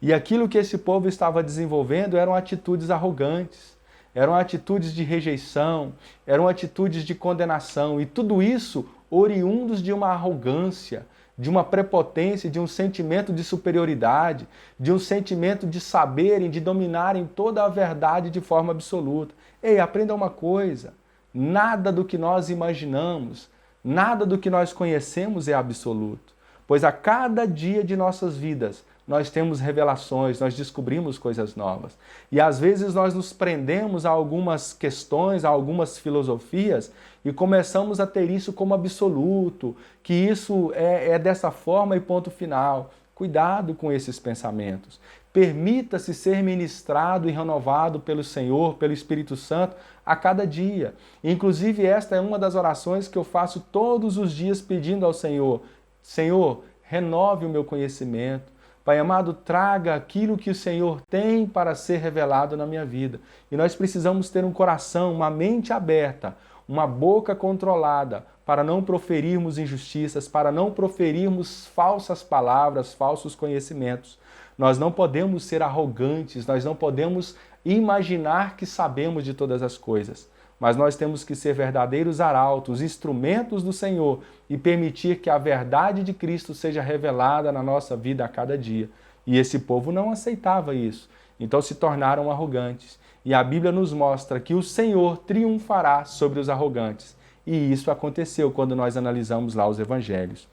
E aquilo que esse povo estava desenvolvendo eram atitudes arrogantes, eram atitudes de rejeição, eram atitudes de condenação, e tudo isso oriundos de uma arrogância, de uma prepotência, de um sentimento de superioridade, de um sentimento de saberem, de dominarem toda a verdade de forma absoluta. Ei, aprenda uma coisa, nada do que nós imaginamos, nada do que nós conhecemos é absoluto, pois a cada dia de nossas vidas nós temos revelações, nós descobrimos coisas novas. E às vezes nós nos prendemos a algumas questões, a algumas filosofias e começamos a ter isso como absoluto, que isso é dessa forma e ponto final. Cuidado com esses pensamentos. Permita-se ser ministrado e renovado pelo Senhor, pelo Espírito Santo, a cada dia. Inclusive, esta é uma das orações que eu faço todos os dias pedindo ao Senhor. Senhor, renove o meu conhecimento. Pai amado, traga aquilo que o Senhor tem para ser revelado na minha vida. E nós precisamos ter um coração, uma mente aberta, uma boca controlada, para não proferirmos injustiças, para não proferirmos falsas palavras, falsos conhecimentos. Nós não podemos ser arrogantes, nós não podemos imaginar que sabemos de todas as coisas. Mas nós temos que ser verdadeiros arautos, instrumentos do Senhor e permitir que a verdade de Cristo seja revelada na nossa vida a cada dia. E esse povo não aceitava isso, então se tornaram arrogantes. E a Bíblia nos mostra que o Senhor triunfará sobre os arrogantes. E isso aconteceu quando nós analisamos lá os evangelhos.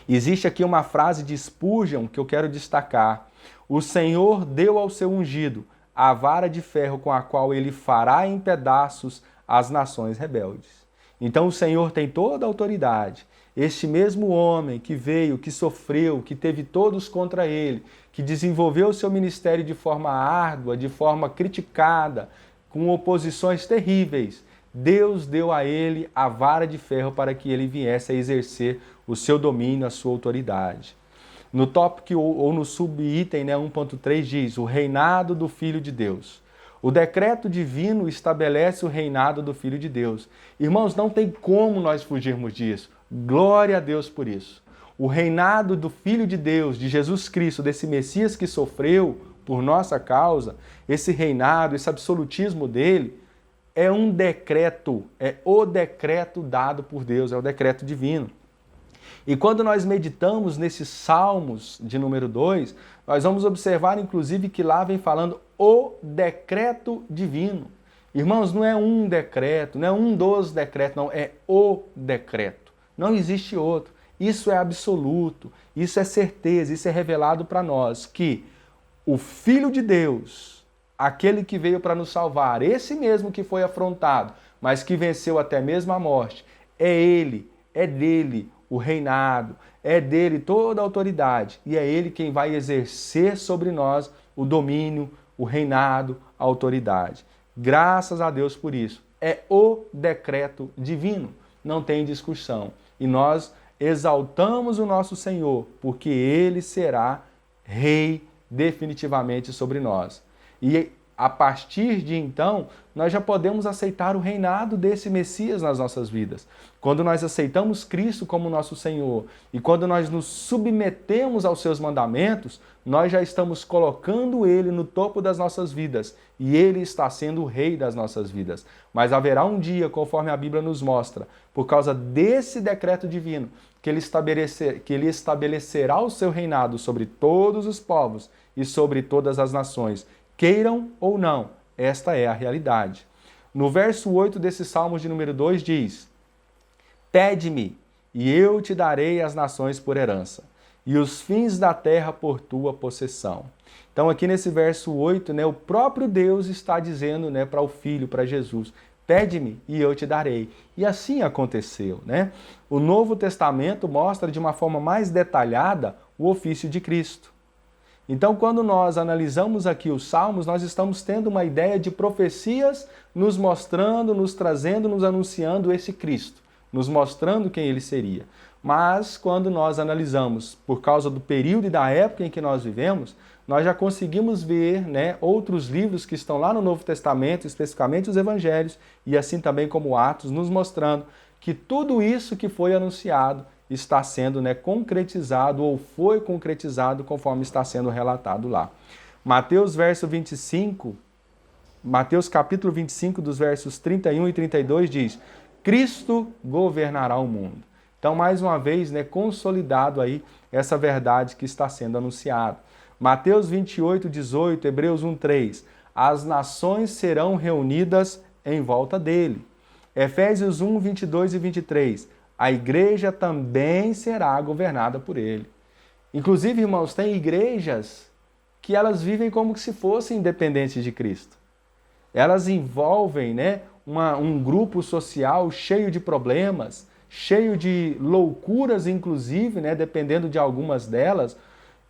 Existe aqui uma frase de Spurgeon que eu quero destacar. O Senhor deu ao seu ungido a vara de ferro com a qual ele fará em pedaços as nações rebeldes. Então o Senhor tem toda a autoridade. Este mesmo homem que veio, que sofreu, que teve todos contra ele, que desenvolveu o seu ministério de forma árdua, de forma criticada, com oposições terríveis, Deus deu a ele a vara de ferro para que ele viesse a exercer o seu domínio, a sua autoridade. No tópico ou no subitem 1.3 diz, o reinado do Filho de Deus. O decreto divino estabelece o reinado do Filho de Deus. Irmãos, não tem como nós fugirmos disso. Glória a Deus por isso. O reinado do Filho de Deus, de Jesus Cristo, desse Messias que sofreu por nossa causa, esse reinado, esse absolutismo dele, é um decreto, é o decreto dado por Deus, é o decreto divino. E quando nós meditamos nesses Salmos de número 2, nós vamos observar, inclusive, que lá vem falando o decreto divino. Irmãos, não é um decreto, não é um dos decretos, não, é o decreto. Não existe outro. Isso é absoluto, isso é certeza, isso é revelado para nós, que o Filho de Deus, aquele que veio para nos salvar, esse mesmo que foi afrontado, mas que venceu até mesmo a morte, é ele, é dele o reinado, é dele toda a autoridade, e é ele quem vai exercer sobre nós o domínio, o reinado, a autoridade. Graças a Deus por isso. É o decreto divino, não tem discussão. E nós exaltamos o nosso Senhor, porque ele será rei definitivamente sobre nós. E a partir de então, nós já podemos aceitar o reinado desse Messias nas nossas vidas. Quando nós aceitamos Cristo como nosso Senhor e quando nós nos submetemos aos seus mandamentos, nós já estamos colocando Ele no topo das nossas vidas e Ele está sendo o Rei das nossas vidas. Mas haverá um dia, conforme a Bíblia nos mostra, por causa desse decreto divino, que Ele estabelecerá o seu reinado sobre todos os povos e sobre todas as nações. Queiram ou não, esta é a realidade. No verso 8 desse Salmos de número 2 diz: Pede-me, e eu te darei as nações por herança, e os fins da terra por tua possessão. Então aqui nesse verso 8, o próprio Deus está dizendo para o Filho, para Jesus: Pede-me e eu te darei. E assim aconteceu. O Novo Testamento mostra de uma forma mais detalhada o ofício de Cristo. Então, quando nós analisamos aqui os Salmos, nós estamos tendo uma ideia de profecias nos mostrando, nos trazendo, nos anunciando esse Cristo, nos mostrando quem ele seria. Mas, quando nós analisamos, por causa do período e da época em que nós vivemos, nós já conseguimos ver outros livros que estão lá no Novo Testamento, especificamente os Evangelhos, e assim também como Atos, nos mostrando que tudo isso que foi anunciado está sendo concretizado ou foi concretizado conforme está sendo relatado lá. Mateus capítulo 25, dos versos 31 e 32 diz: Cristo governará o mundo. Então, mais uma vez, consolidado aí essa verdade que está sendo anunciada. Mateus 28, 18, Hebreus 1, 3, as nações serão reunidas em volta dele. Efésios 1, 22 e 23, a igreja também será governada por ele. Inclusive, irmãos, tem igrejas que elas vivem como se fossem independentes de Cristo. Elas envolvem um grupo social cheio de problemas, cheio de loucuras, inclusive, dependendo de algumas delas,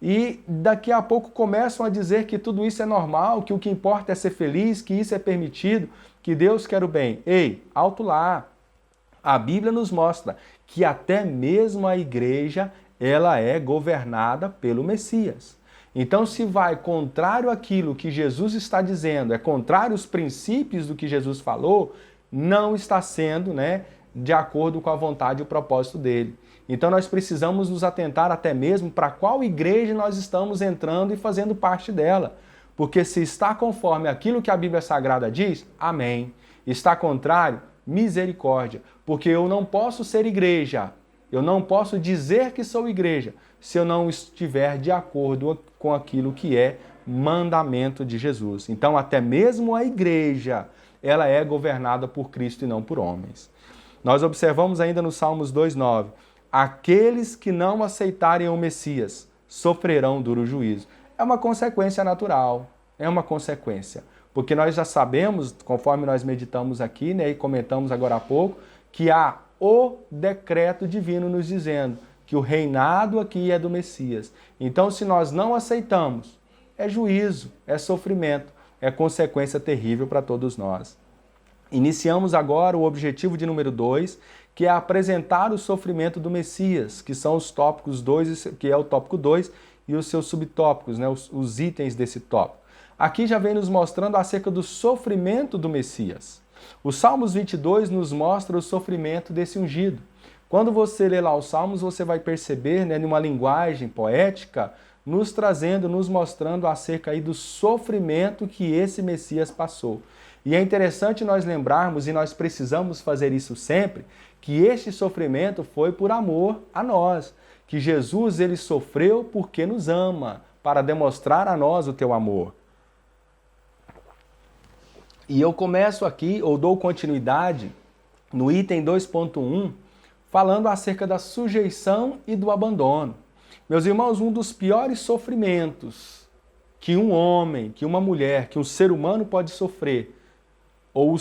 e daqui a pouco começam a dizer que tudo isso é normal, que o que importa é ser feliz, que isso é permitido, que Deus quer o bem. Ei, alto lá! A Bíblia nos mostra que até mesmo a igreja, ela é governada pelo Messias. Então, se vai contrário àquilo que Jesus está dizendo, é contrário aos princípios do que Jesus falou, não está sendo, de acordo com a vontade e o propósito dele. Então, nós precisamos nos atentar até mesmo para qual igreja nós estamos entrando e fazendo parte dela. Porque se está conforme aquilo que a Bíblia Sagrada diz, amém. Está contrário, misericórdia. Porque eu não posso ser igreja, eu não posso dizer que sou igreja, se eu não estiver de acordo com aquilo que é mandamento de Jesus. Então, até mesmo a igreja, ela é governada por Cristo e não por homens. Nós observamos ainda no Salmos 2:9, aqueles que não aceitarem o Messias sofrerão duro juízo. É uma consequência natural, é uma consequência. Porque nós já sabemos, conforme nós meditamos aqui, e comentamos agora há pouco, que há o decreto divino nos dizendo que o reinado aqui é do Messias. Então, se nós não aceitamos, é juízo, é sofrimento, é consequência terrível para todos nós. Iniciamos agora o objetivo de número 2, que é apresentar o sofrimento do Messias, que são os tópicos 2, que é o tópico 2 e os seus subtópicos, os itens desse tópico. Aqui já vem nos mostrando acerca do sofrimento do Messias. O Salmos 22 nos mostra o sofrimento desse ungido. Quando você lê lá os Salmos, você vai perceber, numa linguagem poética, nos trazendo, nos mostrando acerca aí do sofrimento que esse Messias passou. E é interessante nós lembrarmos, e nós precisamos fazer isso sempre, que este sofrimento foi por amor a nós. Que Jesus, ele sofreu porque nos ama, para demonstrar a nós o teu amor. E eu começo aqui, ou dou continuidade, no item 2.1, falando acerca da sujeição e do abandono. Meus irmãos, um dos piores sofrimentos que um homem, que uma mulher, que um ser humano pode sofrer, ou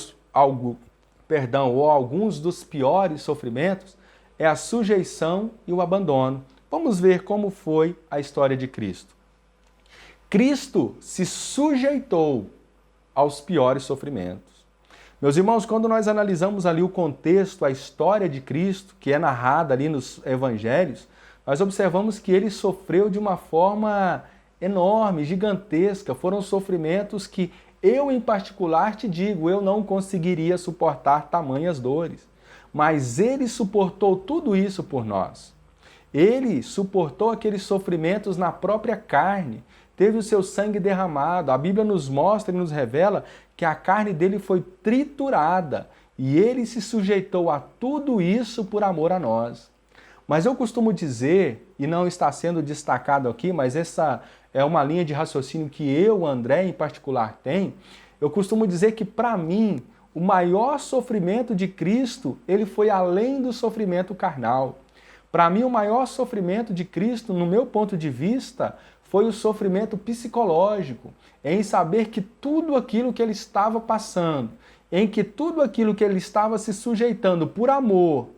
alguns dos piores sofrimentos, é a sujeição e o abandono. Vamos ver como foi a história de Cristo. Cristo se sujeitou aos piores sofrimentos. Meus irmãos, quando nós analisamos ali o contexto, a história de Cristo, que é narrada ali nos evangelhos, nós observamos que ele sofreu de uma forma enorme, gigantesca. Foram sofrimentos que Eu, em particular, te digo, eu não conseguiria suportar tamanhas dores. Mas ele suportou tudo isso por nós. Ele suportou aqueles sofrimentos na própria carne, teve o seu sangue derramado. A Bíblia nos mostra e nos revela que a carne dele foi triturada e ele se sujeitou a tudo isso por amor a nós. Mas eu costumo dizer, e não está sendo destacado aqui, mas essa é uma linha de raciocínio que eu, André, em particular, tenho. Eu costumo dizer que, para mim, o maior sofrimento de Cristo, ele foi além do sofrimento carnal. Para mim, o maior sofrimento de Cristo, no meu ponto de vista, foi o sofrimento psicológico, em saber que tudo aquilo que ele estava passando, em que tudo aquilo que ele estava se sujeitando por amor,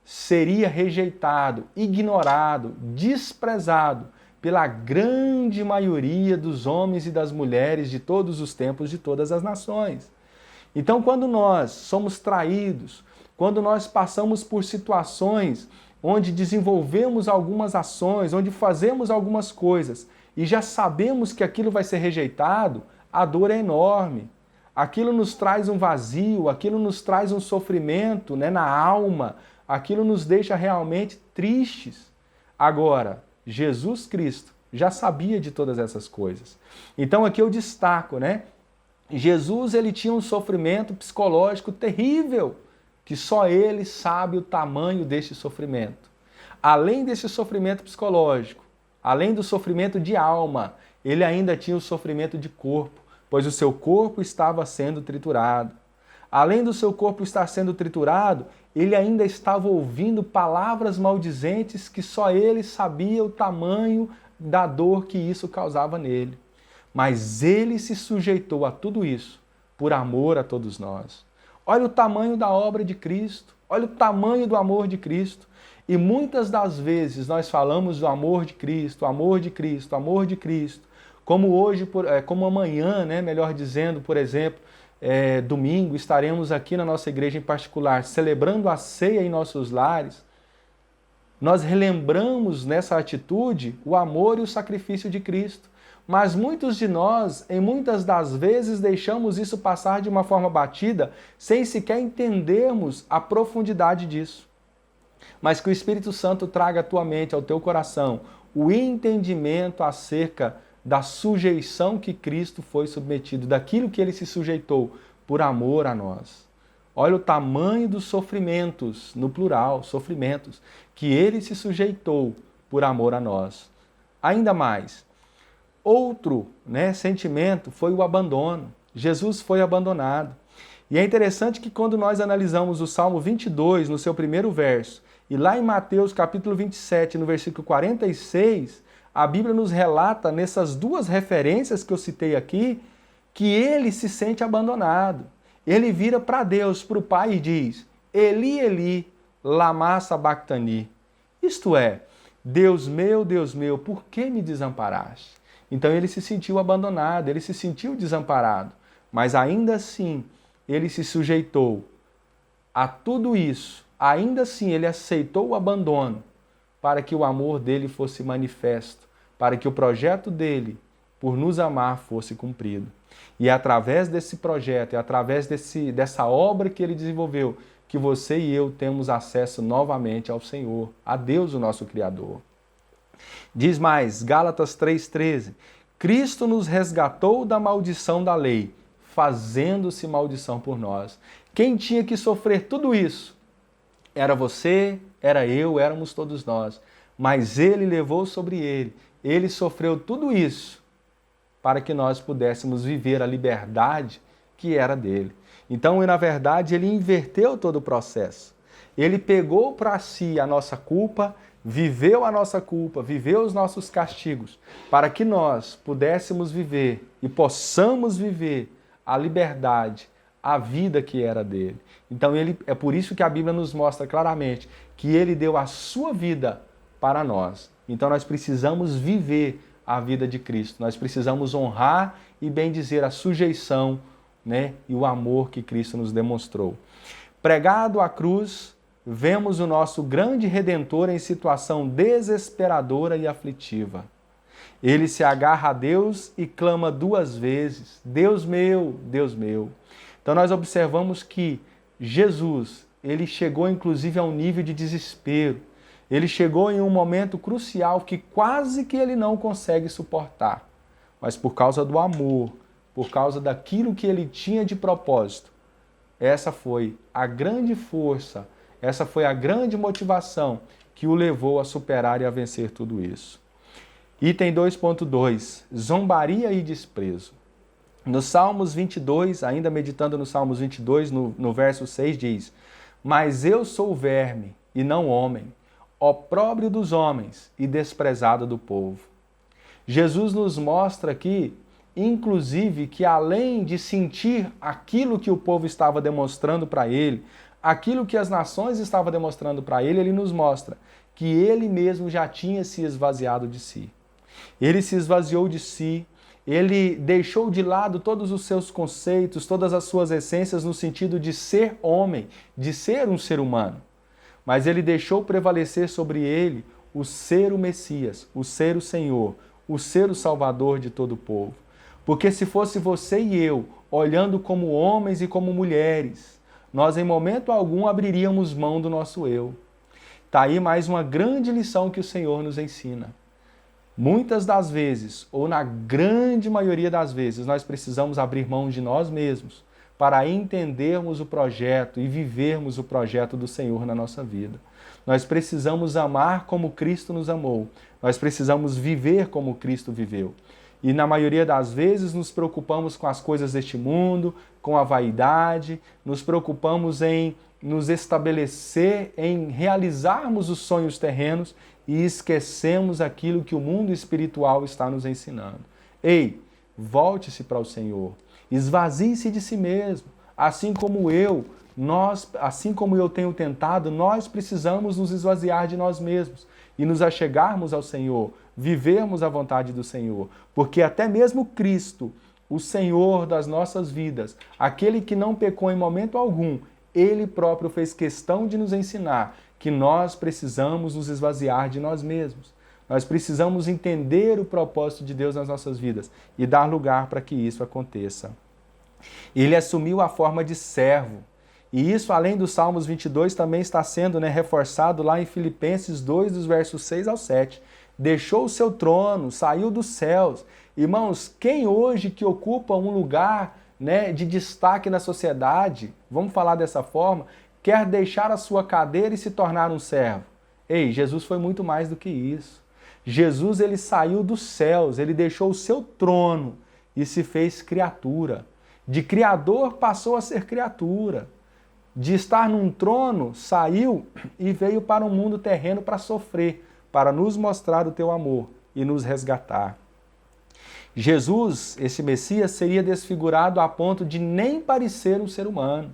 seria rejeitado, ignorado, desprezado pela grande maioria dos homens e das mulheres de todos os tempos, de todas as nações. Então, quando nós somos traídos, quando nós passamos por situações onde desenvolvemos algumas ações, onde fazemos algumas coisas e já sabemos que aquilo vai ser rejeitado, a dor é enorme. Aquilo nos traz um vazio, aquilo nos traz um sofrimento, né, na alma, aquilo nos deixa realmente tristes. Agora, Jesus Cristo já sabia de todas essas coisas. Então aqui eu destaco, né? Jesus, ele tinha um sofrimento psicológico terrível, que só ele sabe o tamanho deste sofrimento. Além desse sofrimento psicológico, além do sofrimento de alma, ele ainda tinha o sofrimento de corpo, pois o seu corpo estava sendo triturado. Além do seu corpo estar sendo triturado, ele ainda estava ouvindo palavras maldizentes que só ele sabia o tamanho da dor que isso causava nele. Mas ele se sujeitou a tudo isso por amor a todos nós. Olha o tamanho da obra de Cristo, olha o tamanho do amor de Cristo. E muitas das vezes nós falamos do amor de Cristo, amor de Cristo, amor de Cristo. Como hoje, como amanhã, né, melhor dizendo, por exemplo, domingo, estaremos aqui na nossa igreja em particular, celebrando a ceia em nossos lares. Nós relembramos nessa atitude o amor e o sacrifício de Cristo. Mas muitos de nós, em muitas das vezes, deixamos isso passar de uma forma batida, sem sequer entendermos a profundidade disso. Mas que o Espírito Santo traga à tua mente, ao teu coração, o entendimento acerca da sujeição que Cristo foi submetido, daquilo que ele se sujeitou por amor a nós. Olha o tamanho dos sofrimentos, no plural, sofrimentos, que ele se sujeitou por amor a nós. Ainda mais, outro, né, sentimento foi o abandono. Jesus foi abandonado. E é interessante que quando nós analisamos o Salmo 22, no seu primeiro verso, e lá em Mateus capítulo 27, no versículo 46, a Bíblia nos relata, nessas duas referências que eu citei aqui, que ele se sente abandonado. Ele vira para Deus, para o Pai, e diz: Eli, Eli, lama sabachthani. Isto é, Deus meu, por que me desamparaste? Então ele se sentiu abandonado, ele se sentiu desamparado. Mas ainda assim, ele se sujeitou a tudo isso. Ainda assim, ele aceitou o abandono para que o amor dele fosse manifesto, para que o projeto dele, por nos amar, fosse cumprido. E é através desse projeto, é através dessa obra que ele desenvolveu, que você e eu temos acesso novamente ao Senhor, a Deus, o nosso Criador. Diz mais, Gálatas 3,13, Cristo nos resgatou da maldição da lei, fazendo-se maldição por nós. Quem tinha que sofrer tudo isso? Era você, era eu, éramos todos nós. Mas ele levou sobre ele sofreu tudo isso para que nós pudéssemos viver a liberdade que era dele. Então, na verdade, ele inverteu todo o processo. Ele pegou para si a nossa culpa, viveu a nossa culpa, viveu os nossos castigos, para que nós pudéssemos viver e possamos viver a liberdade, a vida que era dele. Então, é por isso que a Bíblia nos mostra claramente que ele deu a sua vida para nós. Então, nós precisamos viver a vida de Cristo. Nós precisamos honrar e bendizer a sujeição, né, e o amor que Cristo nos demonstrou. Pregado à cruz, vemos o nosso grande Redentor em situação desesperadora e aflitiva. Ele se agarra a Deus e clama 2 vezes, Deus meu, Deus meu. Então nós observamos que Jesus, ele chegou inclusive a um nível de desespero. Ele chegou em um momento crucial que quase que ele não consegue suportar. Mas por causa do amor, por causa daquilo que ele tinha de propósito, essa foi a grande força, essa foi a grande motivação que o levou a superar e a vencer tudo isso. Item 2.2, zombaria e desprezo. No Salmos 22, ainda meditando no Salmos 22, no verso 6, diz: Mas eu sou verme e não homem, opróbrio dos homens e desprezado do povo. Jesus nos mostra aqui, inclusive, que além de sentir aquilo que o povo estava demonstrando para ele, aquilo que as nações estavam demonstrando para ele, ele nos mostra que ele mesmo já tinha se esvaziado de si. Ele se esvaziou de si, ele deixou de lado todos os seus conceitos, todas as suas essências no sentido de ser homem, de ser um ser humano. Mas ele deixou prevalecer sobre ele o ser o Messias, o ser o Senhor, o ser o Salvador de todo o povo. Porque se fosse você e eu, olhando como homens e como mulheres, nós em momento algum abriríamos mão do nosso eu. Está aí mais uma grande lição que o Senhor nos ensina. Muitas das vezes, ou na grande maioria das vezes, nós precisamos abrir mão de nós mesmos para entendermos o projeto e vivermos o projeto do Senhor na nossa vida. Nós precisamos amar como Cristo nos amou. Nós precisamos viver como Cristo viveu. E na maioria das vezes nos preocupamos com as coisas deste mundo, com a vaidade, nos preocupamos em nos estabelecer, em realizarmos os sonhos terrenos e esquecemos aquilo que o mundo espiritual está nos ensinando. Ei, volte-se para o Senhor, esvazie-se de si mesmo, assim como eu tenho tentado, nós precisamos nos esvaziar de nós mesmos e nos achegarmos ao Senhor, vivermos a vontade do Senhor, porque até mesmo Cristo, o Senhor das nossas vidas, aquele que não pecou em momento algum, ele próprio fez questão de nos ensinar que nós precisamos nos esvaziar de nós mesmos. Nós precisamos entender o propósito de Deus nas nossas vidas e dar lugar para que isso aconteça. Ele assumiu a forma de servo. E isso, além do Salmos 22, também está sendo reforçado lá em Filipenses 2, dos versos 6 ao 7. Deixou o seu trono, saiu dos céus. Irmãos, quem hoje que ocupa um lugar de destaque na sociedade, vamos falar dessa forma, quer deixar a sua cadeira e se tornar um servo? Ei, Jesus foi muito mais do que isso. Jesus, ele saiu dos céus, ele deixou o seu trono e se fez criatura. De criador passou a ser criatura. De estar num trono, saiu e veio para um mundo terreno para sofrer, para nos mostrar o teu amor e nos resgatar. Jesus, esse Messias, seria desfigurado a ponto de nem parecer um ser humano.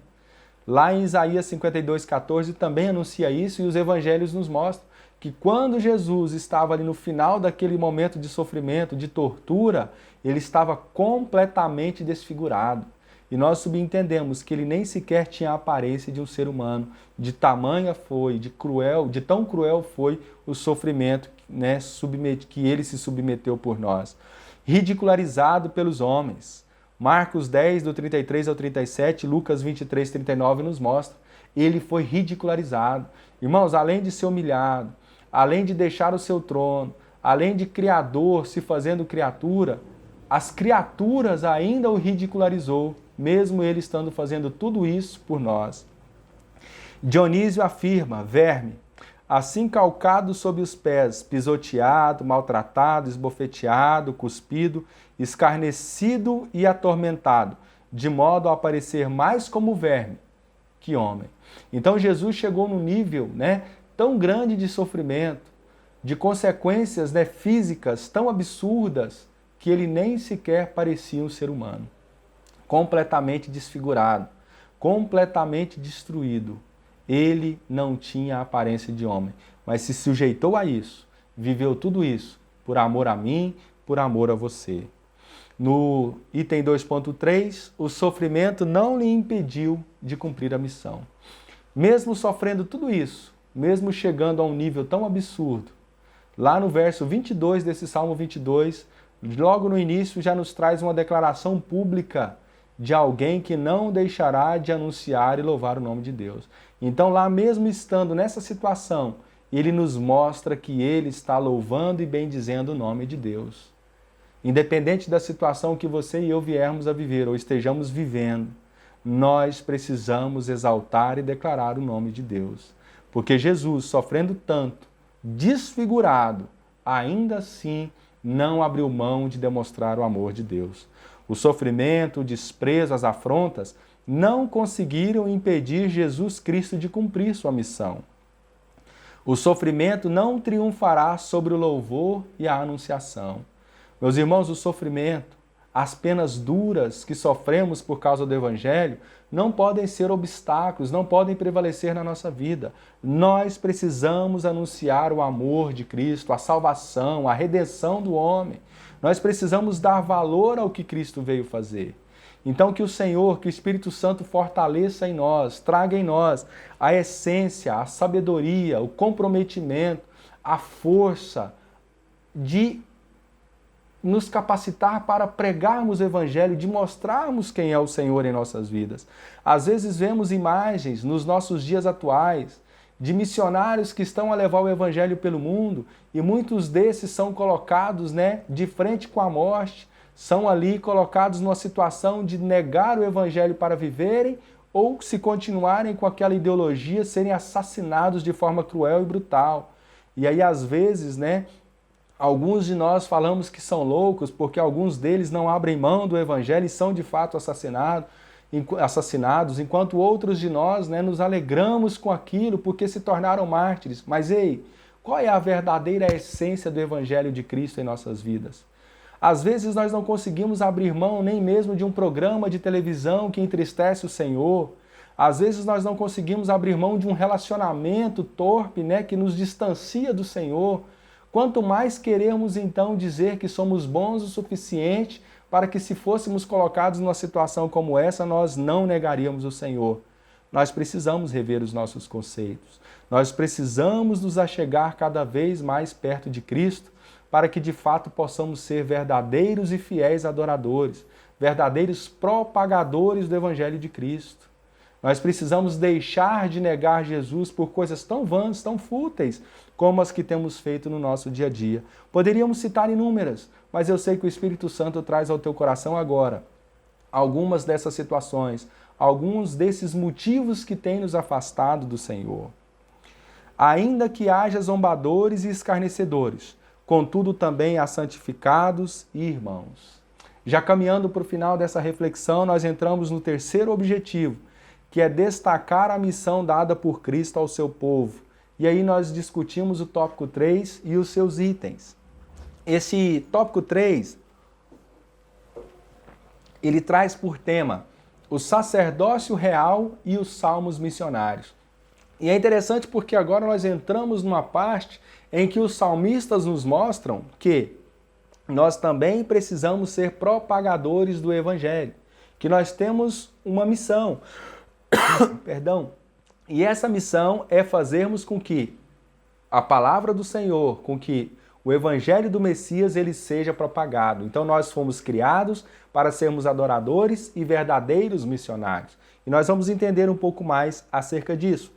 Lá em Isaías 52:14 também anuncia isso e os evangelhos nos mostram que quando Jesus estava ali no final daquele momento de sofrimento, de tortura, ele estava completamente desfigurado. E nós subentendemos que ele nem sequer tinha a aparência de um ser humano. De tamanha foi, de tão cruel foi o sofrimento que ele se submeteu por nós. Ridicularizado pelos homens. Marcos 10, do 33 ao 37, Lucas 23, 39 nos mostra. Ele foi ridicularizado. Irmãos, além de ser humilhado, além de deixar o seu trono, além de criador se fazendo criatura, as criaturas ainda o ridicularizou, mesmo ele estando fazendo tudo isso por nós. Dionísio afirma, verme, assim calcado sob os pés, pisoteado, maltratado, esbofeteado, cuspido, escarnecido e atormentado, de modo a aparecer mais como verme que homem. Então Jesus chegou num nível tão grande de sofrimento, de consequências físicas tão absurdas, que ele nem sequer parecia um ser humano. Completamente desfigurado, completamente destruído. Ele não tinha a aparência de homem, mas se sujeitou a isso, viveu tudo isso, por amor a mim, por amor a você. No item 2.3, o sofrimento não lhe impediu de cumprir a missão. Mesmo sofrendo tudo isso, mesmo chegando a um nível tão absurdo, Lá no verso 22 desse Salmo 22, logo no início já nos traz uma declaração pública de alguém que não deixará de anunciar e louvar o nome de Deus. Então lá mesmo estando nessa situação, ele nos mostra que ele está louvando e bendizendo o nome de Deus. Independente da situação que você e eu viermos a viver ou estejamos vivendo, nós precisamos exaltar e declarar o nome de Deus. Porque Jesus, sofrendo tanto, desfigurado, ainda assim não abriu mão de demonstrar o amor de Deus. O sofrimento, o desprezo, as afrontas não conseguiram impedir Jesus Cristo de cumprir sua missão. O sofrimento não triunfará sobre o louvor e a anunciação. Meus irmãos, o sofrimento, as penas duras que sofremos por causa do Evangelho não podem ser obstáculos, não podem prevalecer na nossa vida. Nós precisamos anunciar o amor de Cristo, a salvação, a redenção do homem. Nós precisamos dar valor ao que Cristo veio fazer. Então que o Senhor, que o Espírito Santo fortaleça em nós, traga em nós a essência, a sabedoria, o comprometimento, a força de nos capacitar para pregarmos o Evangelho, de mostrarmos quem é o Senhor em nossas vidas. Às vezes vemos imagens nos nossos dias atuais de missionários que estão a levar o Evangelho pelo mundo e muitos desses são colocados, de frente com a morte, são ali colocados numa situação de negar o Evangelho para viverem ou, se continuarem com aquela ideologia, serem assassinados de forma cruel e brutal. E aí, às vezes, alguns de nós falamos que são loucos porque alguns deles não abrem mão do Evangelho e são de fato assassinados, enquanto outros de nós nos alegramos com aquilo porque se tornaram mártires. Mas ei, qual é a verdadeira essência do Evangelho de Cristo em nossas vidas? Às vezes nós não conseguimos abrir mão nem mesmo de um programa de televisão que entristece o Senhor. Às vezes nós não conseguimos abrir mão de um relacionamento torpe, que nos distancia do Senhor. Quanto mais queremos então dizer que somos bons o suficiente para que, se fôssemos colocados numa situação como essa, nós não negaríamos o Senhor. Nós precisamos rever os nossos conceitos. Nós precisamos nos achegar cada vez mais perto de Cristo para que de fato possamos ser verdadeiros e fiéis adoradores, verdadeiros propagadores do Evangelho de Cristo. Nós precisamos deixar de negar Jesus por coisas tão vãs, tão fúteis, como as que temos feito no nosso dia a dia. Poderíamos citar inúmeras, mas eu sei que o Espírito Santo traz ao teu coração agora algumas dessas situações, alguns desses motivos que têm nos afastado do Senhor. Ainda que haja zombadores e escarnecedores, contudo também há santificados e irmãos. Já caminhando para o final dessa reflexão, nós entramos no terceiro objetivo, que é destacar a missão dada por Cristo ao seu povo. E aí nós discutimos o tópico 3 e os seus itens. Esse tópico 3, ele traz por tema o sacerdócio real e os salmos missionários. E é interessante porque agora nós entramos numa parte em que os salmistas nos mostram que nós também precisamos ser propagadores do Evangelho, que nós temos uma missão. Perdão. E essa missão é fazermos com que a palavra do Senhor, com que o Evangelho do Messias ele seja propagado. Então nós fomos criados para sermos adoradores e verdadeiros missionários. E nós vamos entender um pouco mais acerca disso.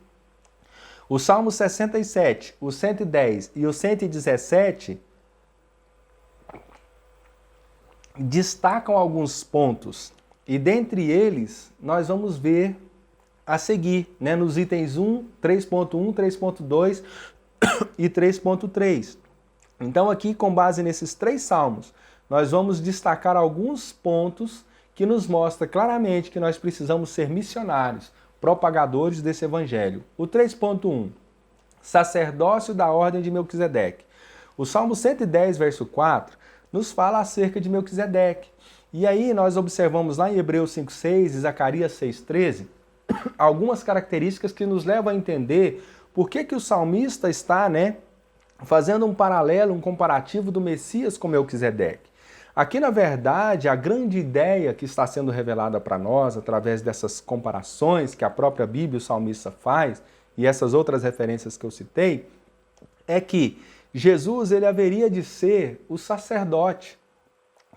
O Salmo 67, o 110 e o 117 destacam alguns pontos. E dentre eles, nós vamos ver a seguir, nos itens 1, 3.1, 3.2 e 3.3. Então aqui, com base nesses três salmos, nós vamos destacar alguns pontos que nos mostram claramente que nós precisamos ser missionários, propagadores desse evangelho. O 3.1, sacerdócio da ordem de Melquisedeque. O Salmo 110, verso 4, nos fala acerca de Melquisedeque. E aí nós observamos lá em Hebreus 5.6 e Zacarias 6.13, algumas características que nos levam a entender por que o salmista está, fazendo um paralelo, um comparativo do Messias com Melquisedeque. Aqui, na verdade, a grande ideia que está sendo revelada para nós, através dessas comparações que a própria Bíblia, o salmista faz, e essas outras referências que eu citei, é que Jesus, ele haveria de ser o sacerdote,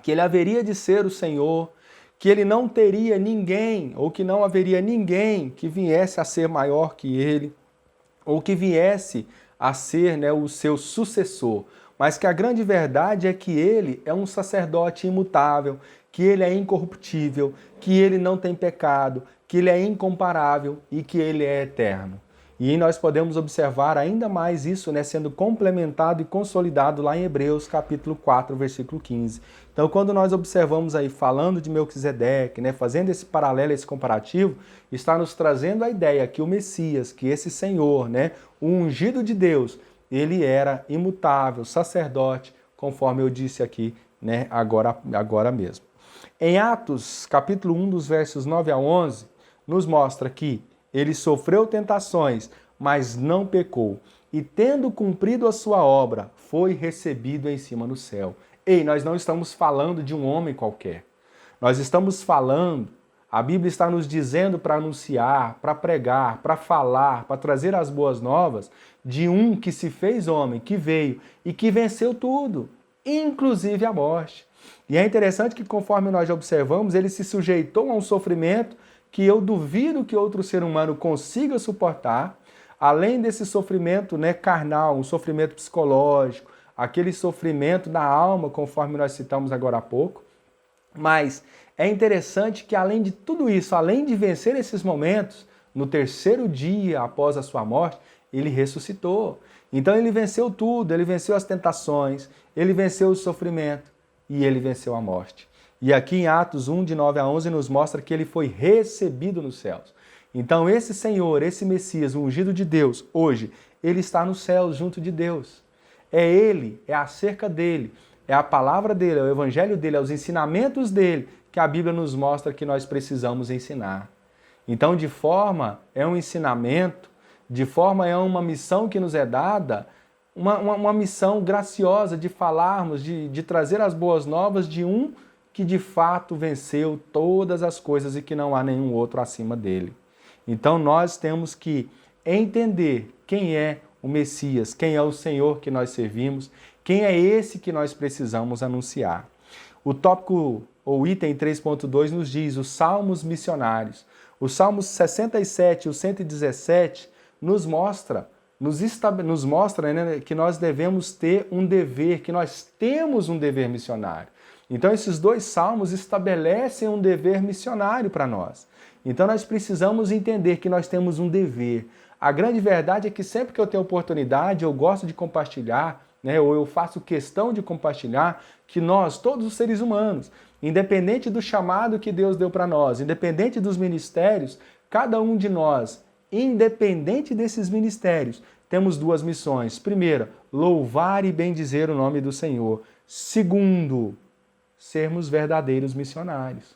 que ele haveria de ser o Senhor, que ele não teria ninguém, ou que não haveria ninguém que viesse a ser maior que ele, ou que viesse a ser, né, o seu sucessor. Mas que a grande verdade é que ele é um sacerdote imutável, que ele é incorruptível, que ele não tem pecado, que ele é incomparável e que ele é eterno. E nós podemos observar ainda mais isso, né, sendo complementado e consolidado lá em Hebreus capítulo 4, versículo 15. Então, quando nós observamos aí falando de Melquisedeque, né, fazendo esse paralelo, esse comparativo, está nos trazendo a ideia que o Messias, que esse Senhor, né, o ungido de Deus, ele era imutável, sacerdote, conforme eu disse aqui, né, agora mesmo. Em Atos, capítulo 1, dos versos 9 a 11, nos mostra que ele sofreu tentações, mas não pecou. E tendo cumprido a sua obra, foi recebido em cima no céu. Ei, nós não estamos falando de um homem qualquer. Nós estamos falando, a Bíblia está nos dizendo para anunciar, para pregar, para falar, para trazer as boas novas de um que se fez homem, que veio e que venceu tudo, inclusive a morte. E é interessante que, conforme nós observamos, ele se sujeitou a um sofrimento que eu duvido que outro ser humano consiga suportar, além desse sofrimento, né, carnal, um sofrimento psicológico, aquele sofrimento da alma, conforme nós citamos agora há pouco. Mas é interessante que, além de tudo isso, além de vencer esses momentos, no terceiro dia após a sua morte, ele ressuscitou. Então ele venceu tudo, ele venceu as tentações, ele venceu o sofrimento e ele venceu a morte. E aqui em Atos 1, de 9 a 11, nos mostra que ele foi recebido nos céus. Então esse Senhor, esse Messias, o ungido de Deus, hoje, ele está nos céus junto de Deus. É ele, é acerca dele, é a palavra dele, é o evangelho dele, é os ensinamentos dele que a Bíblia nos mostra que nós precisamos ensinar. Então, de forma, é um ensinamento, de forma é uma missão que nos é dada, uma missão graciosa de falarmos, de trazer as boas novas de um que de fato venceu todas as coisas e que não há nenhum outro acima dele. Então nós temos que entender quem é o Messias, quem é o Senhor que nós servimos, quem é esse que nós precisamos anunciar. O tópico, ou item 3.2 nos diz os salmos missionários. Os salmos 67 e o 117 nos mostra, né, que nós devemos ter um dever, que nós temos um dever missionário. Então esses dois salmos estabelecem um dever missionário para nós. Então nós precisamos entender que nós temos um dever. A grande verdade é que sempre que eu tenho oportunidade, eu gosto de compartilhar, né, ou eu faço questão de compartilhar, que nós, todos os seres humanos, independente do chamado que Deus deu para nós, independente dos ministérios, cada um de nós, independente desses ministérios, temos duas missões. Primeira, louvar e bendizer o nome do Senhor. Segundo, sermos verdadeiros missionários.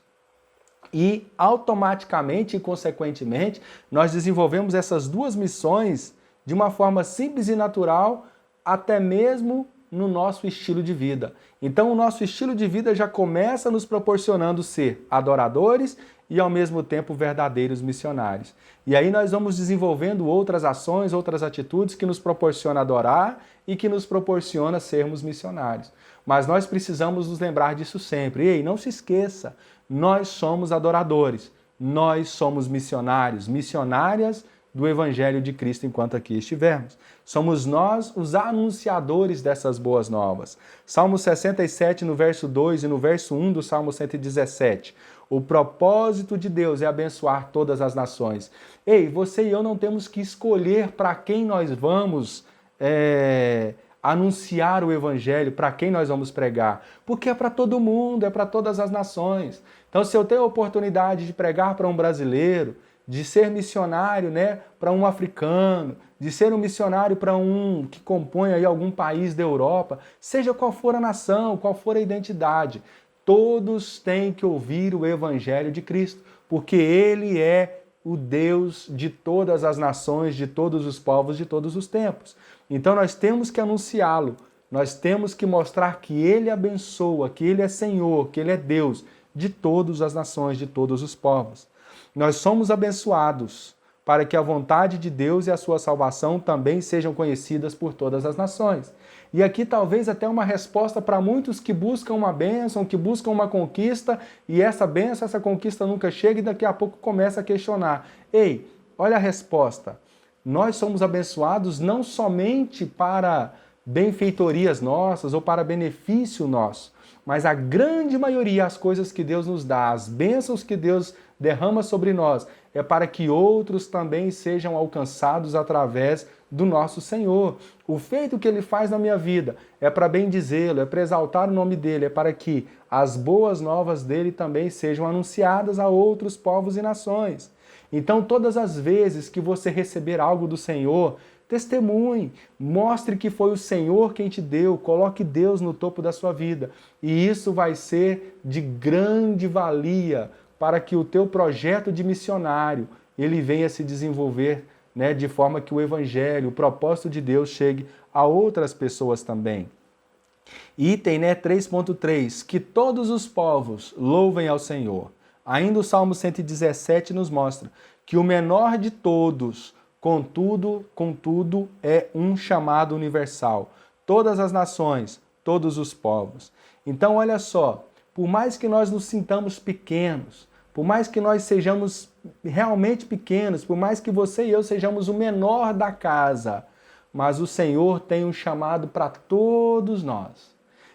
E automaticamente e consequentemente, nós desenvolvemos essas duas missões de uma forma simples e natural, até mesmo no nosso estilo de vida. Então o nosso estilo de vida já começa nos proporcionando ser adoradores e ao mesmo tempo verdadeiros missionários. E aí nós vamos desenvolvendo outras ações, outras atitudes que nos proporcionam adorar e que nos proporciona sermos missionários. Mas nós precisamos nos lembrar disso sempre. Ei, não se esqueça, nós somos adoradores, nós somos missionários, missionárias do Evangelho de Cristo enquanto aqui estivermos. Somos nós os anunciadores dessas boas novas. Salmo 67, no verso 2 e no verso 1 do Salmo 117. O propósito de Deus é abençoar todas as nações. Ei, você e eu não temos que escolher para quem nós vamos anunciar o Evangelho, para quem nós vamos pregar, porque é para todo mundo, é para todas as nações. Então, se eu tenho a oportunidade de pregar para um brasileiro, de ser missionário, né, para um africano, de ser um missionário para um que compõe aí algum país da Europa, seja qual for a nação, qual for a identidade, todos têm que ouvir o Evangelho de Cristo, porque Ele é o Deus de todas as nações, de todos os povos, de todos os tempos. Então nós temos que anunciá-lo, nós temos que mostrar que Ele abençoa, que Ele é Senhor, que Ele é Deus de todas as nações, de todos os povos. Nós somos abençoados para que a vontade de Deus e a sua salvação também sejam conhecidas por todas as nações. E aqui talvez até uma resposta para muitos que buscam uma bênção, que buscam uma conquista, e essa bênção, essa conquista nunca chega e daqui a pouco começa a questionar. Ei, olha a resposta. Nós somos abençoados não somente para benfeitorias nossas ou para benefício nosso, mas a grande maioria, as coisas que Deus nos dá, as bênçãos que Deus derrama sobre nós, é para que outros também sejam alcançados através do nosso Senhor. O feito que Ele faz na minha vida é para bendizê-lo, é para exaltar o nome dEle, é para que as boas novas dEle também sejam anunciadas a outros povos e nações. Então, todas as vezes que você receber algo do Senhor, testemunhe, mostre que foi o Senhor quem te deu, coloque Deus no topo da sua vida. E isso vai ser de grande valia para que o teu projeto de missionário ele venha se desenvolver, né, de forma que o Evangelho, o propósito de Deus chegue a outras pessoas também. Item, né, 3.3, que todos os povos louvem ao Senhor. Ainda o Salmo 117 nos mostra que o menor de todos, contudo, é um chamado universal. Todas as nações, todos os povos. Então, olha só, por mais que nós nos sintamos pequenos, por mais que nós sejamos realmente pequenos, por mais que você e eu sejamos o menor da casa, mas o Senhor tem um chamado para todos nós.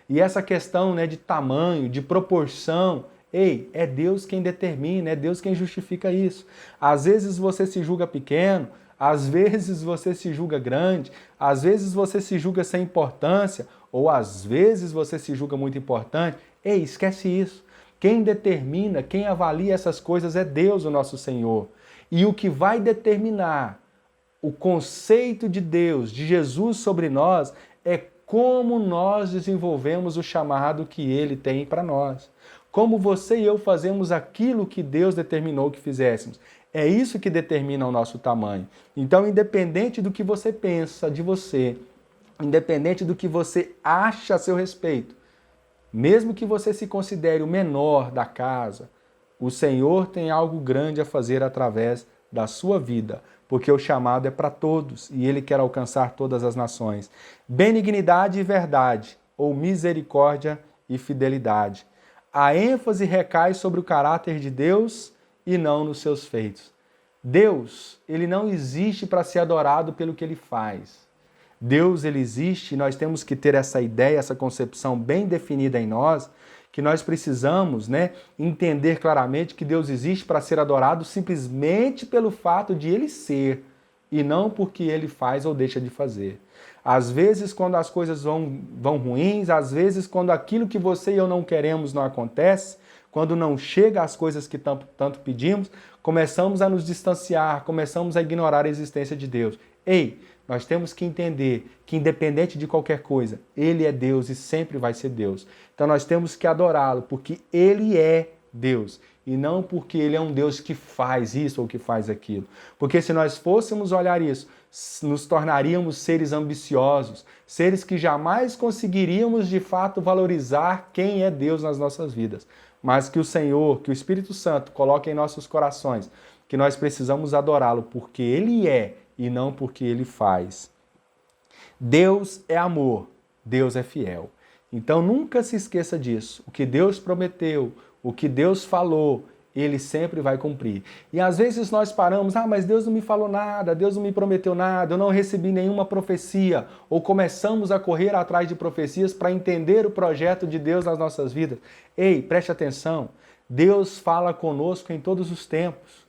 E essa questão, né, de tamanho, de proporção, ei, é Deus quem determina, é Deus quem justifica isso. Às vezes você se julga pequeno, às vezes você se julga grande, às vezes você se julga sem importância, ou às vezes você se julga muito importante. Ei, esquece isso. Quem determina, quem avalia essas coisas é Deus, o nosso Senhor. E o que vai determinar o conceito de Deus, de Jesus sobre nós, é como nós desenvolvemos o chamado que Ele tem para nós. Como você e eu fazemos aquilo que Deus determinou que fizéssemos. É isso que determina o nosso tamanho. Então, independente do que você pensa de você, independente do que você acha a seu respeito, mesmo que você se considere o menor da casa, o Senhor tem algo grande a fazer através da sua vida, porque o chamado é para todos e Ele quer alcançar todas as nações. Benignidade e verdade, ou misericórdia e fidelidade. A ênfase recai sobre o caráter de Deus e não nos seus feitos. Deus, Ele não existe para ser adorado pelo que Ele faz. Deus, Ele existe e nós temos que ter essa ideia, essa concepção bem definida em nós, que nós precisamos, né, entender claramente que Deus existe para ser adorado simplesmente pelo fato de Ele ser e não porque Ele faz ou deixa de fazer. Às vezes, quando as coisas vão ruins, às vezes, quando aquilo que você e eu não queremos não acontece, quando não chega as coisas que tanto pedimos, começamos a nos distanciar, começamos a ignorar a existência de Deus. Ei, nós temos que entender que independente de qualquer coisa, Ele é Deus e sempre vai ser Deus. Então nós temos que adorá-lo porque Ele é Deus e não porque Ele é um Deus que faz isso ou que faz aquilo. Porque se nós fôssemos olhar isso, nos tornaríamos seres ambiciosos, seres que jamais conseguiríamos de fato valorizar quem é Deus nas nossas vidas. Mas que o Senhor, que o Espírito Santo coloque em nossos corações, que nós precisamos adorá-lo porque Ele é e não porque Ele faz. Deus é amor, Deus é fiel. Então nunca se esqueça disso. O que Deus prometeu, o que Deus falou, Ele sempre vai cumprir. E às vezes nós paramos, mas Deus não me falou nada, Deus não me prometeu nada, eu não recebi nenhuma profecia. Ou começamos a correr atrás de profecias para entender o projeto de Deus nas nossas vidas. Ei, preste atenção, Deus fala conosco em todos os tempos.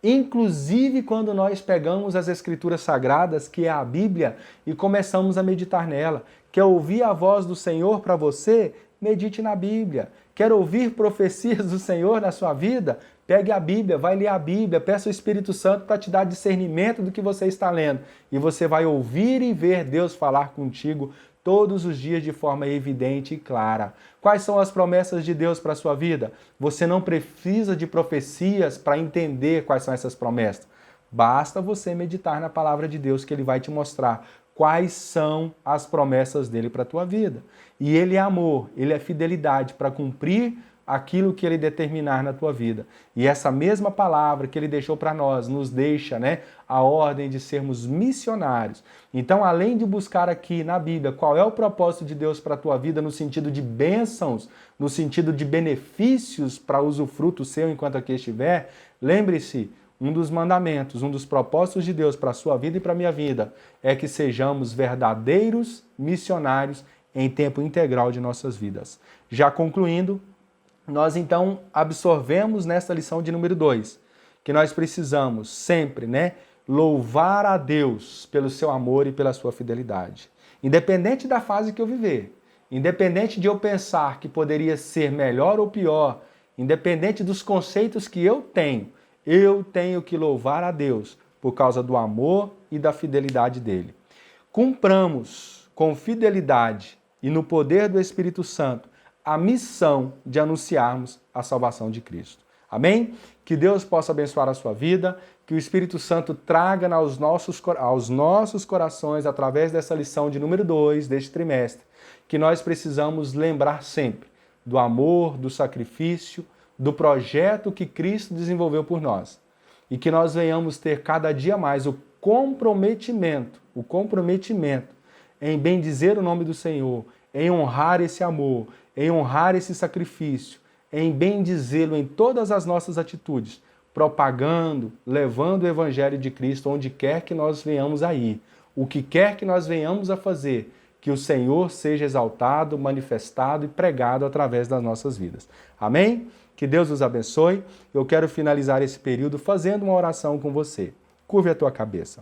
Inclusive quando nós pegamos as Escrituras Sagradas, que é a Bíblia, e começamos a meditar nela. Quer ouvir a voz do Senhor para você? Medite na Bíblia. Quer ouvir profecias do Senhor na sua vida? Pegue a Bíblia, vai ler a Bíblia, peça o Espírito Santo para te dar discernimento do que você está lendo. E você vai ouvir e ver Deus falar contigo todos os dias de forma evidente e clara. Quais são as promessas de Deus para a sua vida? Você não precisa de profecias para entender quais são essas promessas. Basta você meditar na palavra de Deus que Ele vai te mostrar quais são as promessas dele para a tua vida. E Ele é amor, Ele é fidelidade para cumprir aquilo que Ele determinar na tua vida. E essa mesma palavra que Ele deixou para nós, nos deixa, a ordem de sermos missionários. Então, além de buscar aqui na Bíblia qual é o propósito de Deus para a tua vida no sentido de bênçãos, no sentido de benefícios para usufruto seu enquanto aqui estiver, lembre-se, um dos mandamentos, um dos propósitos de Deus para a sua vida e para a minha vida é que sejamos verdadeiros missionários em tempo integral de nossas vidas. Já concluindo, nós então absorvemos nesta lição de número 2, que nós precisamos sempre, louvar a Deus pelo seu amor e pela sua fidelidade. Independente da fase que eu viver, independente de eu pensar que poderia ser melhor ou pior, independente dos conceitos que eu tenho que louvar a Deus por causa do amor e da fidelidade dele. Cumpramos com fidelidade e no poder do Espírito Santo a missão de anunciarmos a salvação de Cristo. Amém? Que Deus possa abençoar a sua vida, que o Espírito Santo traga aos nossos corações, através dessa lição de número 2 deste trimestre, que nós precisamos lembrar sempre do amor, do sacrifício, do projeto que Cristo desenvolveu por nós. E que nós venhamos ter cada dia mais o comprometimento em bendizer o nome do Senhor, em honrar esse amor, em honrar esse sacrifício, em bendizê-lo em todas as nossas atitudes, propagando, levando o Evangelho de Cristo onde quer que nós venhamos a ir. O que quer que nós venhamos a fazer, que o Senhor seja exaltado, manifestado e pregado através das nossas vidas. Amém? Que Deus os abençoe. Eu quero finalizar esse período fazendo uma oração com você. Curve a tua cabeça.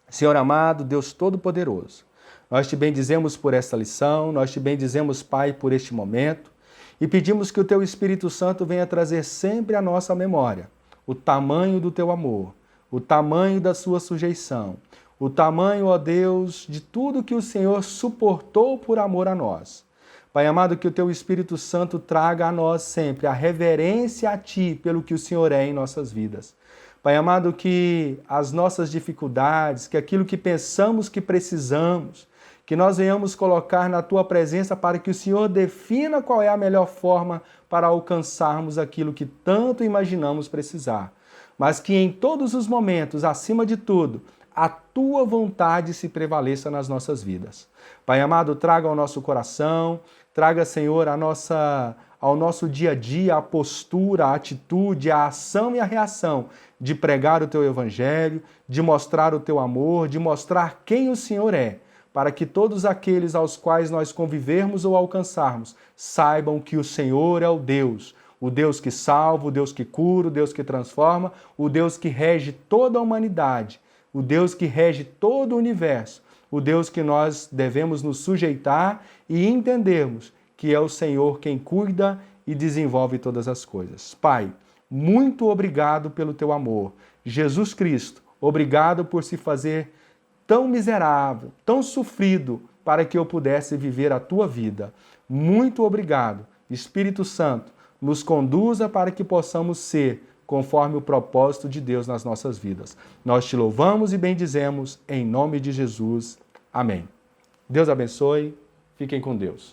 Senhor amado, Deus Todo-Poderoso, nós te bendizemos por esta lição, nós te bendizemos, Pai, por este momento e pedimos que o teu Espírito Santo venha trazer sempre à nossa memória o tamanho do teu amor, o tamanho da sua sujeição, o tamanho, ó Deus, de tudo que o Senhor suportou por amor a nós. Pai amado, que o teu Espírito Santo traga a nós sempre a reverência a ti pelo que o Senhor é em nossas vidas. Pai amado, que as nossas dificuldades, que aquilo que pensamos que precisamos, que nós venhamos colocar na tua presença para que o Senhor defina qual é a melhor forma para alcançarmos aquilo que tanto imaginamos precisar. Mas que em todos os momentos, acima de tudo, a tua vontade se prevaleça nas nossas vidas. Pai amado, traga ao nosso coração, traga, Senhor, ao nosso dia a dia a postura, a atitude, a ação e a reação de pregar o teu evangelho, de mostrar o teu amor, de mostrar quem o Senhor é, para que todos aqueles aos quais nós convivermos ou alcançarmos saibam que o Senhor é o Deus que salva, o Deus que cura, o Deus que transforma, o Deus que rege toda a humanidade, o Deus que rege todo o universo, o Deus que nós devemos nos sujeitar e entendermos que é o Senhor quem cuida e desenvolve todas as coisas. Pai, muito obrigado pelo teu amor. Jesus Cristo, obrigado por se fazer tão miserável, tão sofrido, para que eu pudesse viver a tua vida. Muito obrigado. Espírito Santo, nos conduza para que possamos ser conforme o propósito de Deus nas nossas vidas. Nós te louvamos e bendizemos em nome de Jesus. Amém. Deus abençoe. Fiquem com Deus.